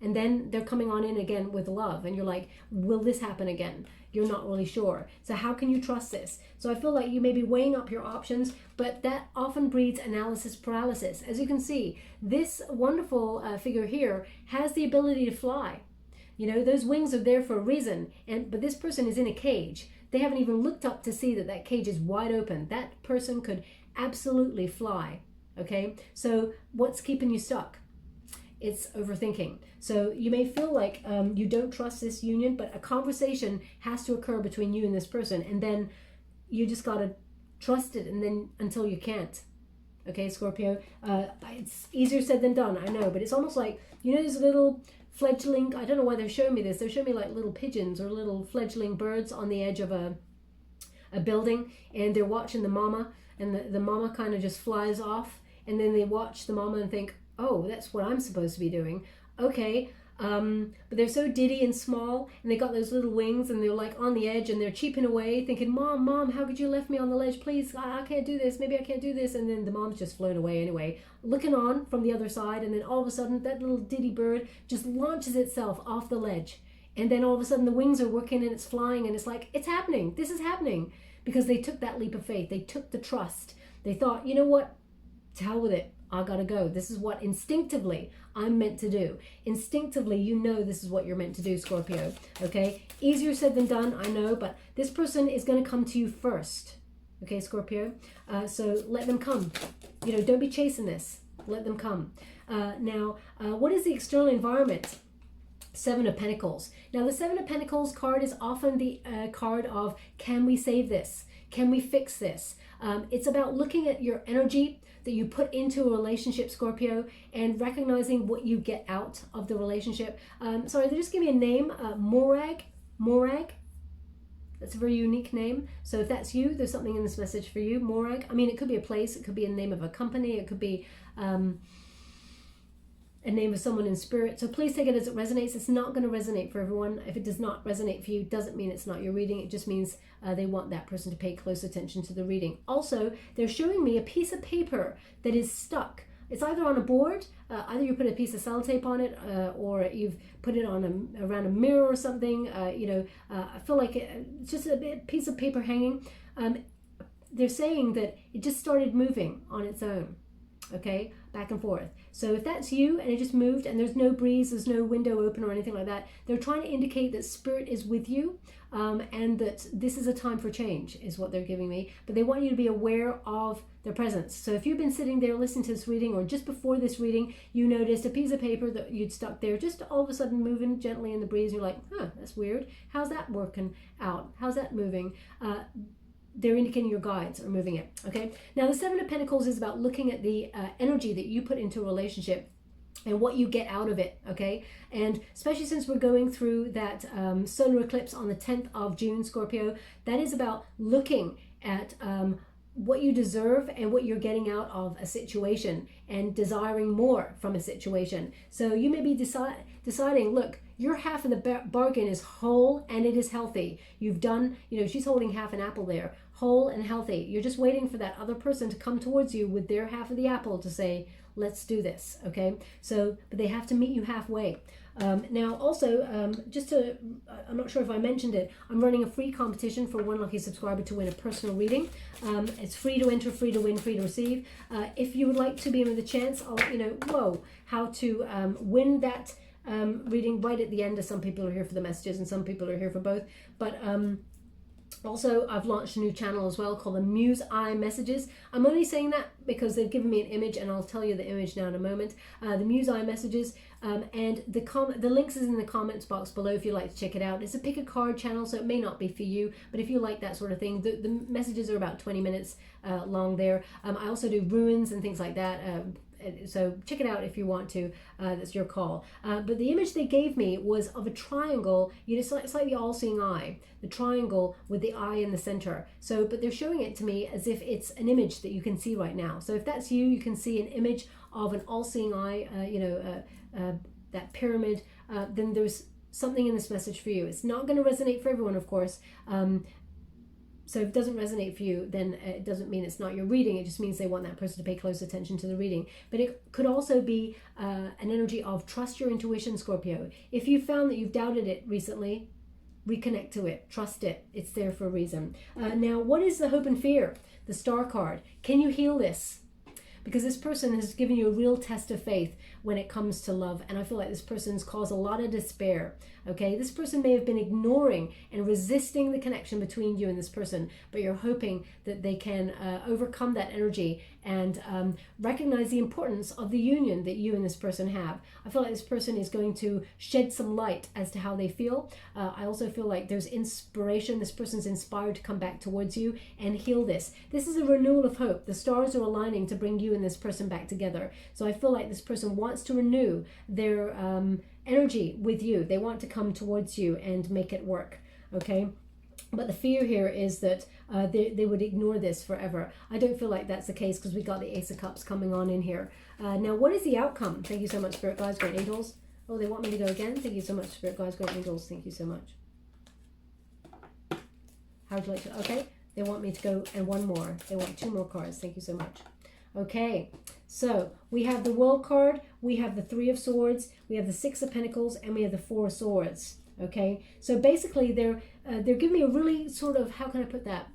And then they're coming on in again with love. And you're like, will this happen again? You're not really sure. So how can you trust this? So I feel like you may be weighing up your options, but that often breeds analysis paralysis. As you can see, this wonderful figure here has the ability to fly. Those wings are there for a reason. But this person is in a cage. They haven't even looked up to see that cage is wide open. That person could absolutely fly. Okay? So what's keeping you stuck? It's overthinking. So you may feel like you don't trust this union, but a conversation has to occur between you and this person, and then you just got to trust it, and then until you can't. Okay, Scorpio? It's easier said than done, I know, but it's almost like, these little fledgling, I don't know why they're showing me this, they're showing me like little pigeons or little fledgling birds on the edge of a building, and they're watching the mama, and the mama kind of just flies off, and then they watch the mama and think, oh, that's what I'm supposed to be doing. Okay, but they're so diddy and small, and they got those little wings, and they're like on the edge, and they're cheeping away, thinking, Mom, how could you left me on the ledge? Please, I can't do this. Maybe I can't do this. And then the mom's just flown away anyway, looking on from the other side, and then all of a sudden, that little diddy bird just launches itself off the ledge. And then all of a sudden, the wings are working, and it's flying, and it's like, it's happening. This is happening. Because they took that leap of faith. They took the trust. They thought, you know what? To hell with it. I gotta go. This is what instinctively I'm meant to do. Instinctively, you know this is what you're meant to do, Scorpio. Okay? Easier said than done, I know, but this person is going to come to you first. Okay, Scorpio? So let them come. You know, don't be chasing this. Let them come. Now, what is the external environment? Seven of Pentacles. Now, the Seven of Pentacles card is often the card of, can we save this? Can we fix this? It's about looking at your energy that you put into a relationship, Scorpio, and recognizing what you get out of the relationship. Sorry, they just give me a name, Morag. That's a very unique name. So if that's you, there's something in this message for you, Morag. I mean, it could be a place, it could be a name of a company, it could be a name of someone in spirit. So please take it as it resonates. It's not going to resonate for everyone. If it does not resonate for you, doesn't mean it's not your reading. It just means they want that person to pay close attention to the reading. Also, they're showing me a piece of paper that is stuck. It's either on a board, either you put a piece of sellotape on it, or you've put it on around a mirror or something. I feel like it's just a piece of paper hanging. They're saying that it just started moving on its own. Okay, back and forth. So if that's you and it just moved and there's no breeze, there's no window open or anything like that, they're trying to indicate that spirit is with you, and that this is a time for change is what they're giving me. But they want you to be aware of their presence. So if you've been sitting there listening to this reading, or just before this reading, you noticed a piece of paper that you'd stuck there, just all of a sudden moving gently in the breeze, and you're like, huh, that's weird. How's that working out? How's that moving? They're indicating your guides are moving it. Okay. Now the Seven of Pentacles is about looking at the energy that you put into a relationship and what you get out of it. Okay. And especially since we're going through that solar eclipse on the 10th of June, Scorpio, that is about looking at what you deserve and what you're getting out of a situation and desiring more from a situation. So you may be deciding, look, your half of the bargain is whole and it is healthy. You've done, she's holding half an apple there, whole and healthy. You're just waiting for that other person to come towards you with their half of the apple to say, let's do this. Okay. So, but they have to meet you halfway. Now also, I'm not sure if I mentioned it, I'm running a free competition for one lucky subscriber to win a personal reading. It's free to enter, free to win, free to receive. If you would like to be in with a chance, I'll let you know, how to win that reading right at the end, as some people are here for the messages and some people are here for both. But also, I've launched a new channel as well called the Muse Eye Messages. I'm only saying that because they've given me an image, and I'll tell you the image now in a moment. The Muse Eye Messages, and the links is in the comments box below if you'd like to check it out. It's a pick a card channel, so it may not be for you, but if you like that sort of thing, the messages are about 20 minutes long there. I also do ruins and things like that. So check it out if you want to. That's your call. But the image they gave me was of a triangle. It's like the all-seeing eye, the triangle with the eye in the center. So, but they're showing it to me as if it's an image that you can see right now. So if that's you, you can see an image of an all-seeing eye, that pyramid. Then there's something in this message for you. It's not going to resonate for everyone, of course. So if it doesn't resonate for you, then it doesn't mean it's not your reading. It just means they want that person to pay close attention to the reading. But it could also be an energy of trust your intuition, Scorpio. If you found that you've doubted it recently, reconnect to it. Trust it. It's there for a reason. Now, what is the hope and fear? The Star card. Can you heal this? Because this person has given you a real test of faith when it comes to love. And I feel like this person's caused a lot of despair. Okay, this person may have been ignoring and resisting the connection between you and this person, but you're hoping that they can overcome that energy and recognize the importance of the union that you and this person have. I feel like this person is going to shed some light as to how they feel. I also feel like there's inspiration. This person's inspired to come back towards you and heal this. This is a renewal of hope. The stars are aligning to bring you and this person back together. So I feel like this person wants to renew their energy with you. They want to come towards you and make it work. Okay. But the fear here is that they would ignore this forever. I don't feel like that's the case because we got the Ace of Cups coming on in here. Now, what is the outcome? Thank you so much, Spirit Guides, Great Angels. Oh, they want me to go again? Thank you so much, Spirit Guides, Great Angels. Thank you so much. How would you like to? Okay. They want me to go, and one more. They want 2 more cards. Thank you so much. Okay. So we have the World card. We have the 3 of Swords. We have the 6 of Pentacles, and we have the 4 of Swords. Okay, so basically they're giving me a really sort of, how can I put that,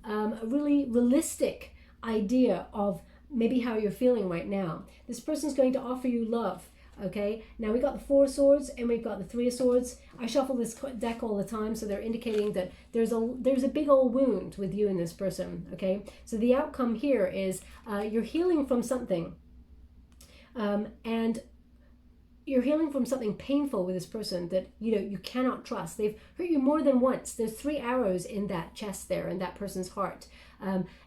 a really realistic idea of maybe how you're feeling right now. This person's going to offer you love. Okay, now we got the Four of Swords and we've got the Three of Swords. I shuffle this deck all the time, so they're indicating that there's a big old wound with you and this person. Okay, so the outcome here is you're healing from something, and you're healing from something painful with this person that you cannot trust. They've hurt you more than once. There's 3 arrows in that chest there, in that person's heart.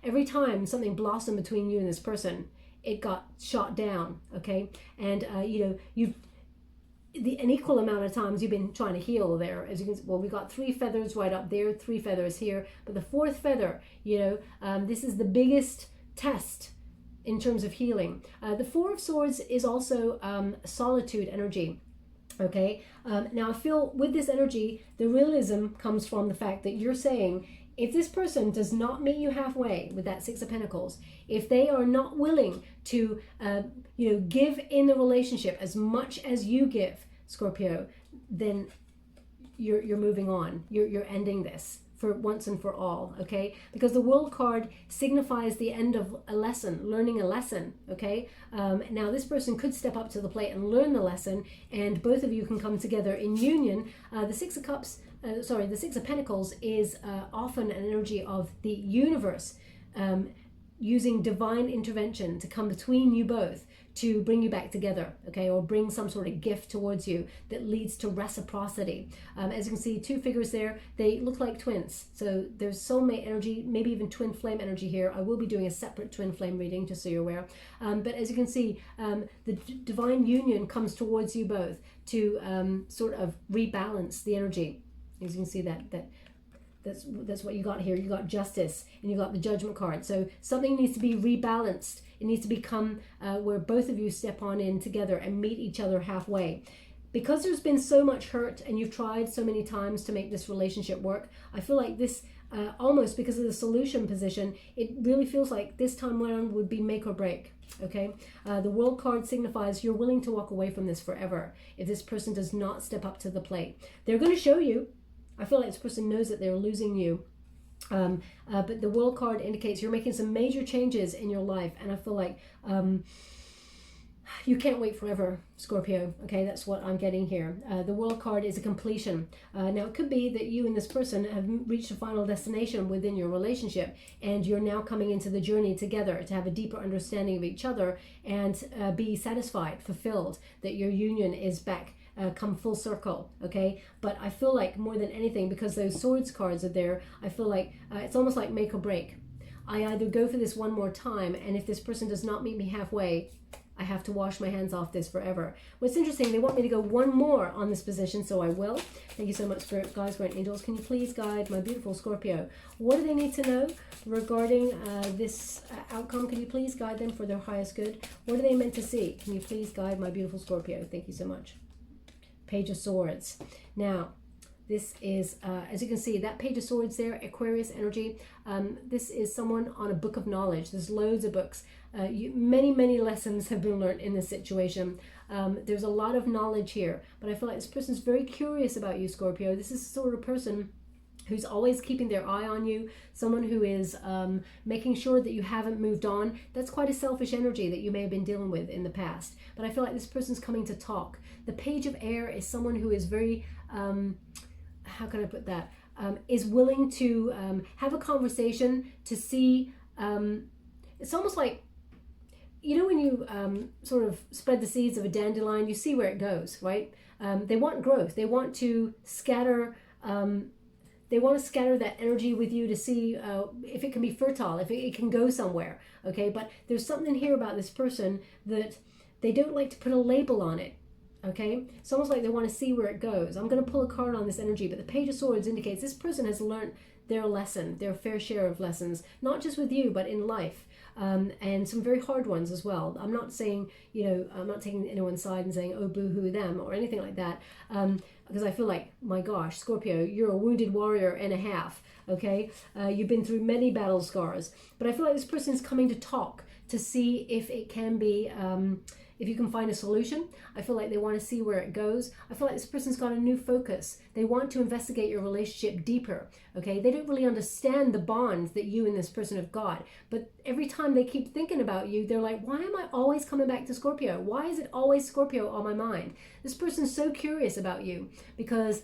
Every time something blossomed between you and this person, it got shot down. Okay, and you've an equal amount of times you've been trying to heal there. As you can see, well, we got 3 feathers right up there, 3 feathers here, but the 4th feather, this is the biggest test in terms of healing. The Four of Swords is also solitude energy. Okay, now I feel with this energy, the realism comes from the fact that you're saying, if this person does not meet you halfway with that Six of Pentacles, if they are not willing to, give in the relationship as much as you give, Scorpio, then you're moving on. You're ending this for once and for all. Okay, because the World card signifies the end of a lesson, learning a lesson. Okay, now this person could step up to the plate and learn the lesson, and both of you can come together in union. The Six of Cups. The Six of Pentacles is often an energy of the universe using divine intervention to come between you both to bring you back together, okay, or bring some sort of gift towards you that leads to reciprocity. As you can see, 2 figures there, they look like twins. So there's soulmate energy, maybe even twin flame energy here. I will be doing a separate twin flame reading, just so you're aware. But as you can see, the divine union comes towards you both to sort of rebalance the energy. As you can see, that's what you got here. You got Justice and you got the Judgment card. So something needs to be rebalanced. It needs to become where both of you step on in together and meet each other halfway. Because there's been so much hurt and you've tried so many times to make this relationship work, I feel like this, almost because of the solution position, it really feels like this time around would be make or break. Okay, the World card signifies you're willing to walk away from this forever if this person does not step up to the plate. They're going to show you. I feel like this person knows that they're losing you. But the World card indicates you're making some major changes in your life. And I feel like you can't wait forever, Scorpio. Okay, that's what I'm getting here. The World card is a completion. Now, it could be that you and this person have reached a final destination within your relationship, and you're now coming into the journey together to have a deeper understanding of each other and be satisfied, fulfilled, that your union is back. Come full circle. Okay, but I feel like more than anything, because those Swords cards are there, I feel like it's almost like make or break. I either go for this one more time, and if this person does not meet me halfway, I have to wash my hands off this forever. What's interesting, they want me to go one more on this position, so I will. Thank you so much, Spirit Guides, Guardian Angels. Can you please guide my beautiful Scorpio? What do they need to know regarding this outcome? Can you please guide them for their highest good? What are they meant to see? Can you please guide my beautiful Scorpio? Thank you so much. Page of Swords. Now, this is, as you can see, that Page of Swords there, Aquarius energy. This is someone on a book of knowledge. There's loads of books. Many lessons have been learned in this situation. There's a lot of knowledge here, but I feel like this person's very curious about you, Scorpio. This is the sort of person who's always keeping their eye on you, someone who is making sure that you haven't moved on. That's quite a selfish energy that you may have been dealing with in the past. But I feel like this person's coming to talk. The Page of Air is someone who is very, how can I put that, is willing to have a conversation to see, it's almost like, when you sort of spread the seeds of a dandelion, you see where it goes, right? They want growth. They want to scatter that energy with you to see if it can be fertile, if it can go somewhere, okay? But there's something here about this person that they don't like to put a label on it, okay? It's almost like they want to see where it goes. I'm going to pull a card on this energy, but the Page of Swords indicates this person has learned their lesson, their fair share of lessons, not just with you, but in life. And some very hard ones as well. I'm not saying, I'm not taking anyone's side and saying, oh, boo-hoo them or anything like that. Because I feel like, my gosh, Scorpio, you're a wounded warrior and a half, okay? You've been through many battle scars. But I feel like this person's coming to talk to see if it can be, if you can find a solution. I feel like they want to see where it goes. I feel like this person's got a new focus. They want to investigate your relationship deeper, okay? They don't really understand the bonds that you and this person have got, but every time they keep thinking about you, they're like, why am I always coming back to Scorpio? Why is it always Scorpio on my mind? This person's so curious about you because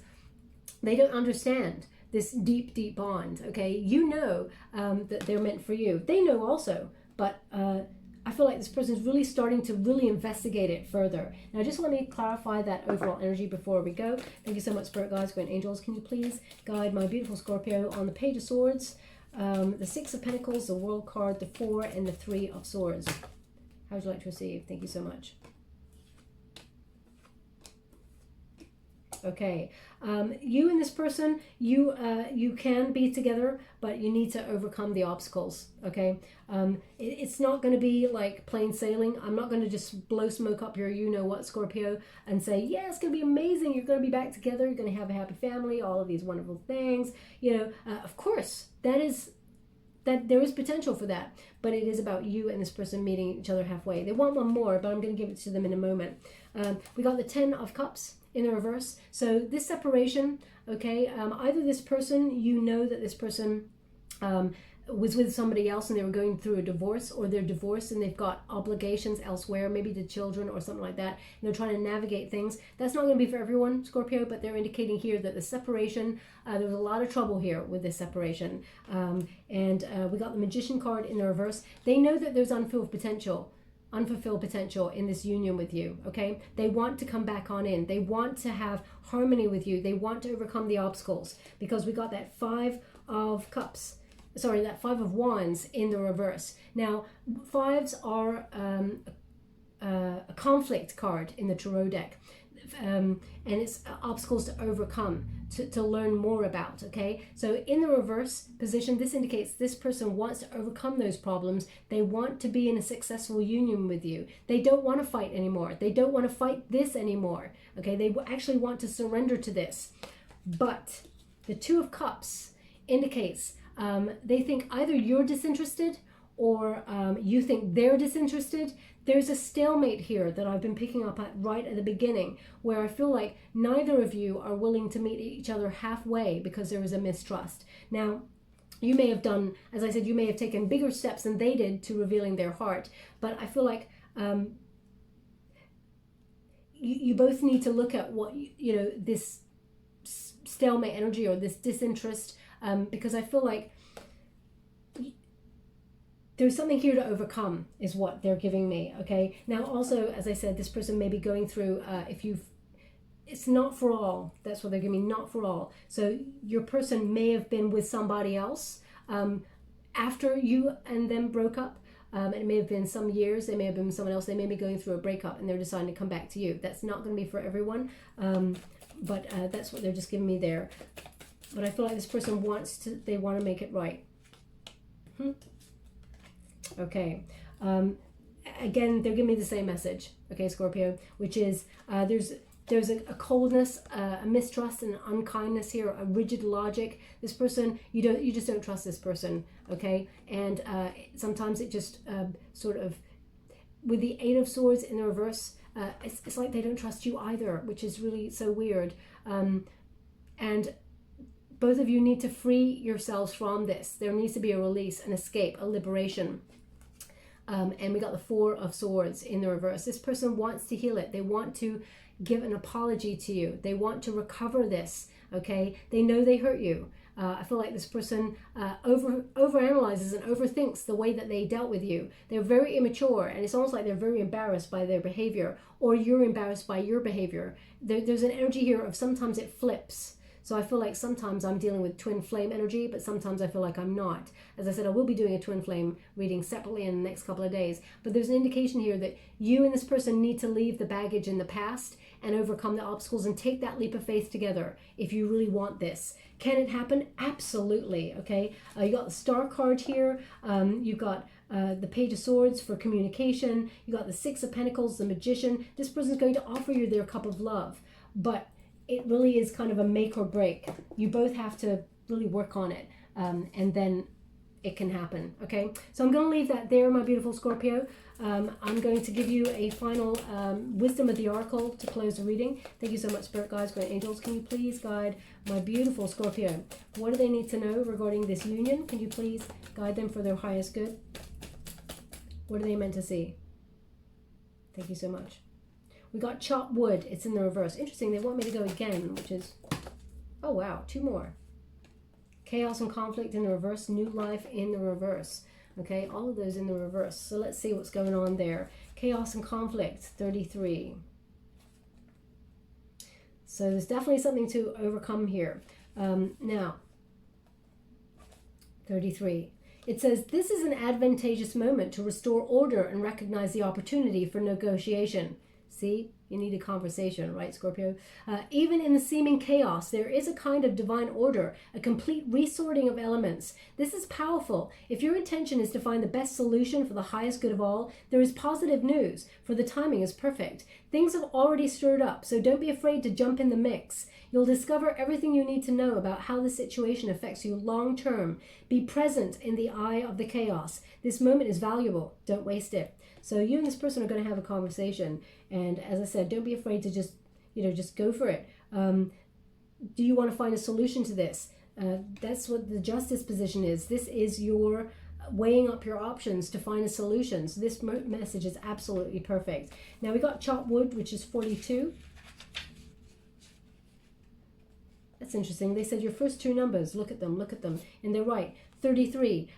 they don't understand this deep, deep bond, okay? You know that they're meant for you. They know also, but I feel like this person's really starting to really investigate it further. Now, just let me clarify that overall energy before we go. Thank you so much, Spirit Guides, Great Angels. Can you please guide my beautiful Scorpio on the Page of Swords, the Six of Pentacles, the World card, the Four, and the Three of Swords? How would you like to receive? Thank you so much. Okay, you and this person, you can be together, but you need to overcome the obstacles, okay? It's not going to be like plain sailing. I'm not going to just blow smoke up your you-know-what, Scorpio, and say, yeah, it's going to be amazing. You're going to be back together. You're going to have a happy family, all of these wonderful things. You know, of course, that there is potential for that, but it is about you and this person meeting each other halfway. They want one more, but I'm going to give it to them in a moment. We got the Ten of Cups in the reverse. So this separation, okay, either this person, you know that this person was with somebody else and they were going through a divorce, or they're divorced and they've got obligations elsewhere, maybe to children or something like that, and they're trying to navigate things. That's not going to be for everyone, Scorpio, but they're indicating here that the separation, there was a lot of trouble here with this separation. And we got the Magician card in the reverse. They know that there's unfulfilled potential in this union with you, okay? They want to come back on in. They want to have harmony with you. They want to overcome the obstacles, because we got that Five of Wands in the reverse. Now, fives are a conflict card in the tarot deck, and it's obstacles to overcome, to learn more about, okay? So in the reverse position, this indicates this person wants to overcome those problems. They want to be in a successful union with you. They don't want to fight anymore. They don't want to fight this anymore, okay? They actually want to surrender to this. But the Two of Cups indicates they think either you're disinterested or you think they're disinterested. There's a stalemate here that I've been picking up at right at the beginning, where I feel like neither of you are willing to meet each other halfway because there is a mistrust. Now, you may have done, as I said, you may have taken bigger steps than they did to revealing their heart, but I feel like you both need to look at what, this stalemate energy or this disinterest, because I feel like there's something here to overcome is what they're giving me, okay? Now, also, as I said, this person may be going through, it's not for all. That's what they're giving me, not for all. So your person may have been with somebody else after you and them broke up. It may have been some years. They may have been with someone else. They may be going through a breakup and they're deciding to come back to you. That's not going to be for everyone, but that's what they're just giving me there. But I feel like this person they want to make it right. Okay. Again, they're giving me the same message, okay, Scorpio, which is there's a coldness, a mistrust, and unkindness here, a rigid logic. This person, you just don't trust this person, okay? And sometimes it just sort of, with the Eight of Swords in the reverse, it's like they don't trust you either, which is really so weird. And both of you need to free yourselves from this. There needs to be a release, an escape, a liberation. And we got the Four of Swords in the reverse. This person wants to heal it. They want to give an apology to you. They want to recover this, okay? They know they hurt you. I feel like this person overanalyzes and overthinks the way that they dealt with you. They're very immature, and it's almost like they're very embarrassed by their behavior, or you're embarrassed by your behavior. There's an energy here of sometimes it flips. So I feel like sometimes I'm dealing with twin flame energy, but sometimes I feel like I'm not. As I said, I will be doing a twin flame reading separately in the next couple of days. But there's an indication here that you and this person need to leave the baggage in the past and overcome the obstacles and take that leap of faith together if you really want this. Can it happen? Absolutely, okay? You got the Star card here. You got the Page of Swords for communication. You got the Six of Pentacles, the Magician. This person's going to offer you their cup of love. But it really is kind of a make or break. You both have to really work on it. And then it can happen. Okay, so I'm going to leave that there, my beautiful Scorpio. I'm going to give you a final wisdom of the oracle to close the reading. Thank you so much, spirit guides, great angels. Can you please guide my beautiful Scorpio? What do they need to know regarding this union? Can you please guide them for their highest good? What are they meant to see? Thank you so much. We got chopped wood. It's in the reverse. Interesting. They want me to go again, which is, oh wow, 2 more. Chaos and conflict in the reverse. New life in the reverse. Okay, all of those in the reverse. So let's see what's going on there. Chaos and conflict, 33. So there's definitely something to overcome here. Now, 33. It says, this is an advantageous moment to restore order and recognize the opportunity for negotiation. See, you need a conversation, right, Scorpio? Even in the seeming chaos, there is a kind of divine order, a complete resorting of elements. This is powerful. If your intention is to find the best solution for the highest good of all, there is positive news, for the timing is perfect. Things have already stirred up, so don't be afraid to jump in the mix. You'll discover everything you need to know about how the situation affects you long term. Be present in the eye of the chaos. This moment is valuable. Don't waste it. So you and this person are going to have a conversation. And as I said, don't be afraid to just go for it. Do you want to find a solution to this? That's what the justice position is. This is your weighing up your options to find a solution. So this message is absolutely perfect. Now we got chopped wood, which is 42. That's interesting. They said your first 2 numbers. Look at them. And they're right. 33.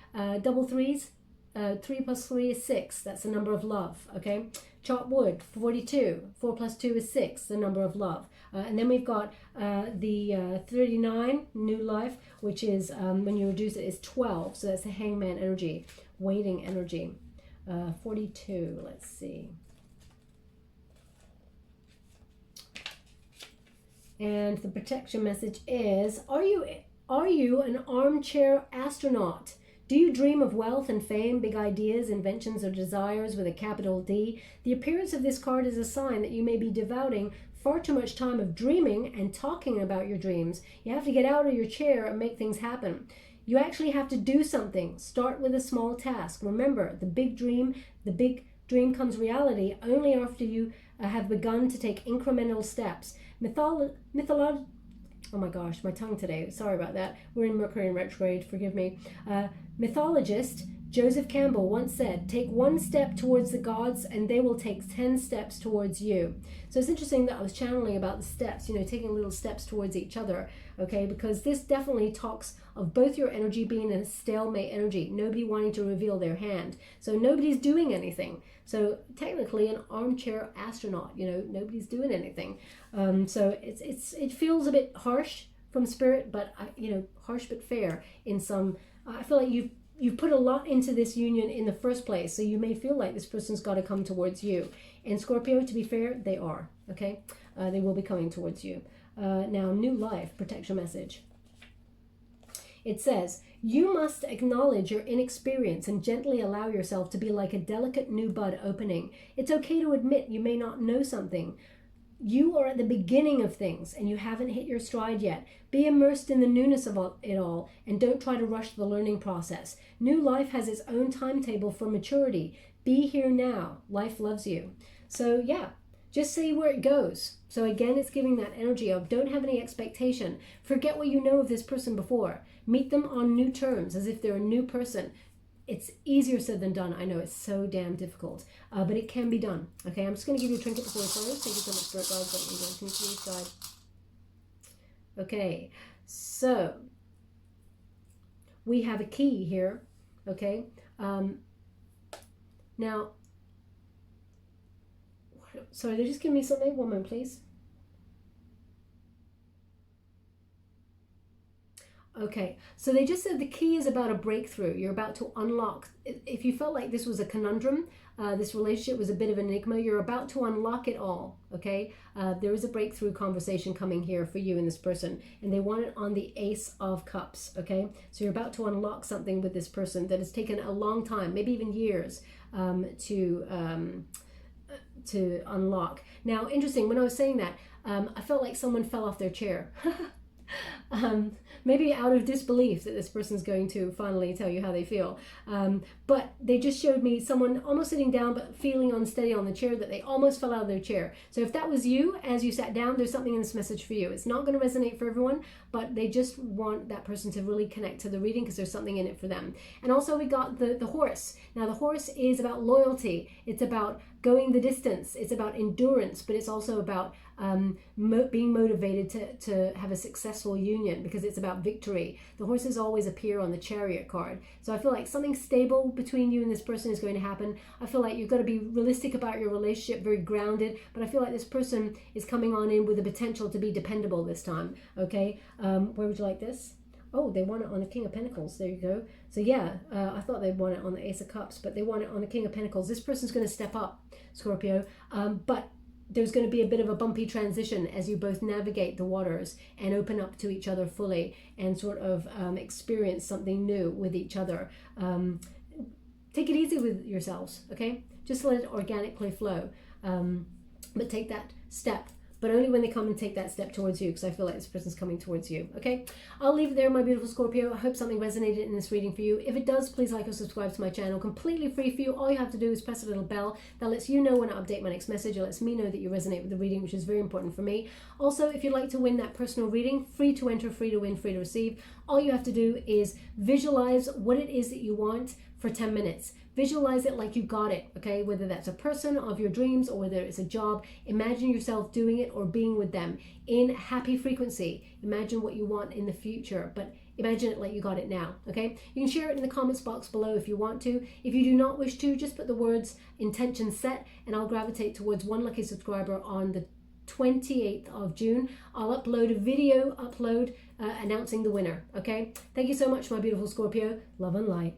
Double threes. 3 plus 3 is 6. That's the number of love. Okay. Chopped wood, 42. 4 plus 2 is 6. The number of love. And then we've got the 39, new life, which is when you reduce it is 12. So that's the hangman energy, waiting energy. 42. Let's see. And the protection message is, are you an armchair astronaut? Do you dream of wealth and fame, big ideas, inventions, or desires with a capital D? The appearance of this card is a sign that you may be devoting far too much time of dreaming and talking about your dreams. You have to get out of your chair and make things happen. You actually have to do something. Start with a small task. Remember, the big dream comes reality only after you have begun to take incremental steps. Oh my gosh, my tongue today. Sorry about that. We're in Mercury in retrograde. Forgive me. Mythologist Joseph Campbell once said, take 1 step towards the gods and they will take 10 steps towards you. So it's interesting that I was channeling about the steps, taking little steps towards each other, okay? Because this definitely talks of both your energy being a stalemate energy, nobody wanting to reveal their hand. So nobody's doing anything. So technically an armchair astronaut, nobody's doing anything. So it feels a bit harsh from spirit, but harsh but fair in some. I feel like you've put a lot into this union in the first place, so you may feel like this person's got to come towards you. And Scorpio, to be fair, they are, okay? They will be coming towards you. Now, new life, protection message. It says, you must acknowledge your inexperience and gently allow yourself to be like a delicate new bud opening. It's okay to admit you may not know something. You are at the beginning of things and you haven't hit your stride yet. Be immersed in the newness of it all and don't try to rush the learning process. New life has its own timetable for maturity. Be here now. Life loves you. So yeah, just see where it goes. So again, it's giving that energy of don't have any expectation. Forget what you know of this person before. Meet them on new terms as if they're a new person. It's easier said than done. I know it's so damn difficult, but it can be done. Okay, I'm just going to give you a trinket before we close. Thank you so much, Spirit Guides. Let me go. Can you please guide? Okay, so we have a key here. Okay, now, sorry, they just give me something. One moment, please. Okay, so they just said the key is about a breakthrough. You're about to unlock. If you felt like this was a conundrum, this relationship was a bit of an enigma, you're about to unlock it all, okay? There is a breakthrough conversation coming here for you and this person, and they want it on the Ace of Cups, okay? So you're about to unlock something with this person that has taken a long time, maybe even years, to unlock. Now, interesting, when I was saying that, I felt like someone fell off their chair. Maybe out of disbelief that this person's going to finally tell you how they feel. But they just showed me someone almost sitting down but feeling unsteady on the chair, that they almost fell out of their chair. So if that was you as you sat down, there's something in this message for you. It's not going to resonate for everyone, but they just want that person to really connect to the reading because there's something in it for them. And also we got the horse. Now the horse is about loyalty. It's about going the distance. It's about endurance, but it's also about being motivated to have a successful union, because it's about victory. The horses always appear on the Chariot card. So I feel like something stable between you and this person is going to happen. I feel like you've got to be realistic about your relationship, very grounded, but I feel like this person is coming on in with the potential to be dependable this time, okay? Where would you like this? Oh, they want it on the King of Pentacles. There you go. So yeah, I thought they'd want it on the Ace of Cups, but they want it on the King of Pentacles. This person's going to step up, Scorpio, but there's going to be a bit of a bumpy transition as you both navigate the waters and open up to each other fully and sort of experience something new with each other. Take it easy with yourselves, okay? Just let it organically flow. But take that step, but only when they come and take that step towards you, because I feel like this person's coming towards you, okay? I'll leave it there, my beautiful Scorpio. I hope something resonated in this reading for you. If it does, please like or subscribe to my channel. Completely free for you. All you have to do is press a little bell that lets you know when I update my next message. It lets me know that you resonate with the reading, which is very important for me. Also, if you'd like to win that personal reading, free to enter, free to win, free to receive, all you have to do is visualize what it is that you want for 10 minutes. Visualize it like you got it, okay? Whether that's a person of your dreams or whether it's a job, imagine yourself doing it or being with them in happy frequency. Imagine what you want in the future, but imagine it like you got it now, okay? You can share it in the comments box below if you want to. If you do not wish to, just put the words intention set and I'll gravitate towards one lucky subscriber on the 28th of June. I'll upload a video announcing the winner, okay? Thank you so much, my beautiful Scorpio. Love and light.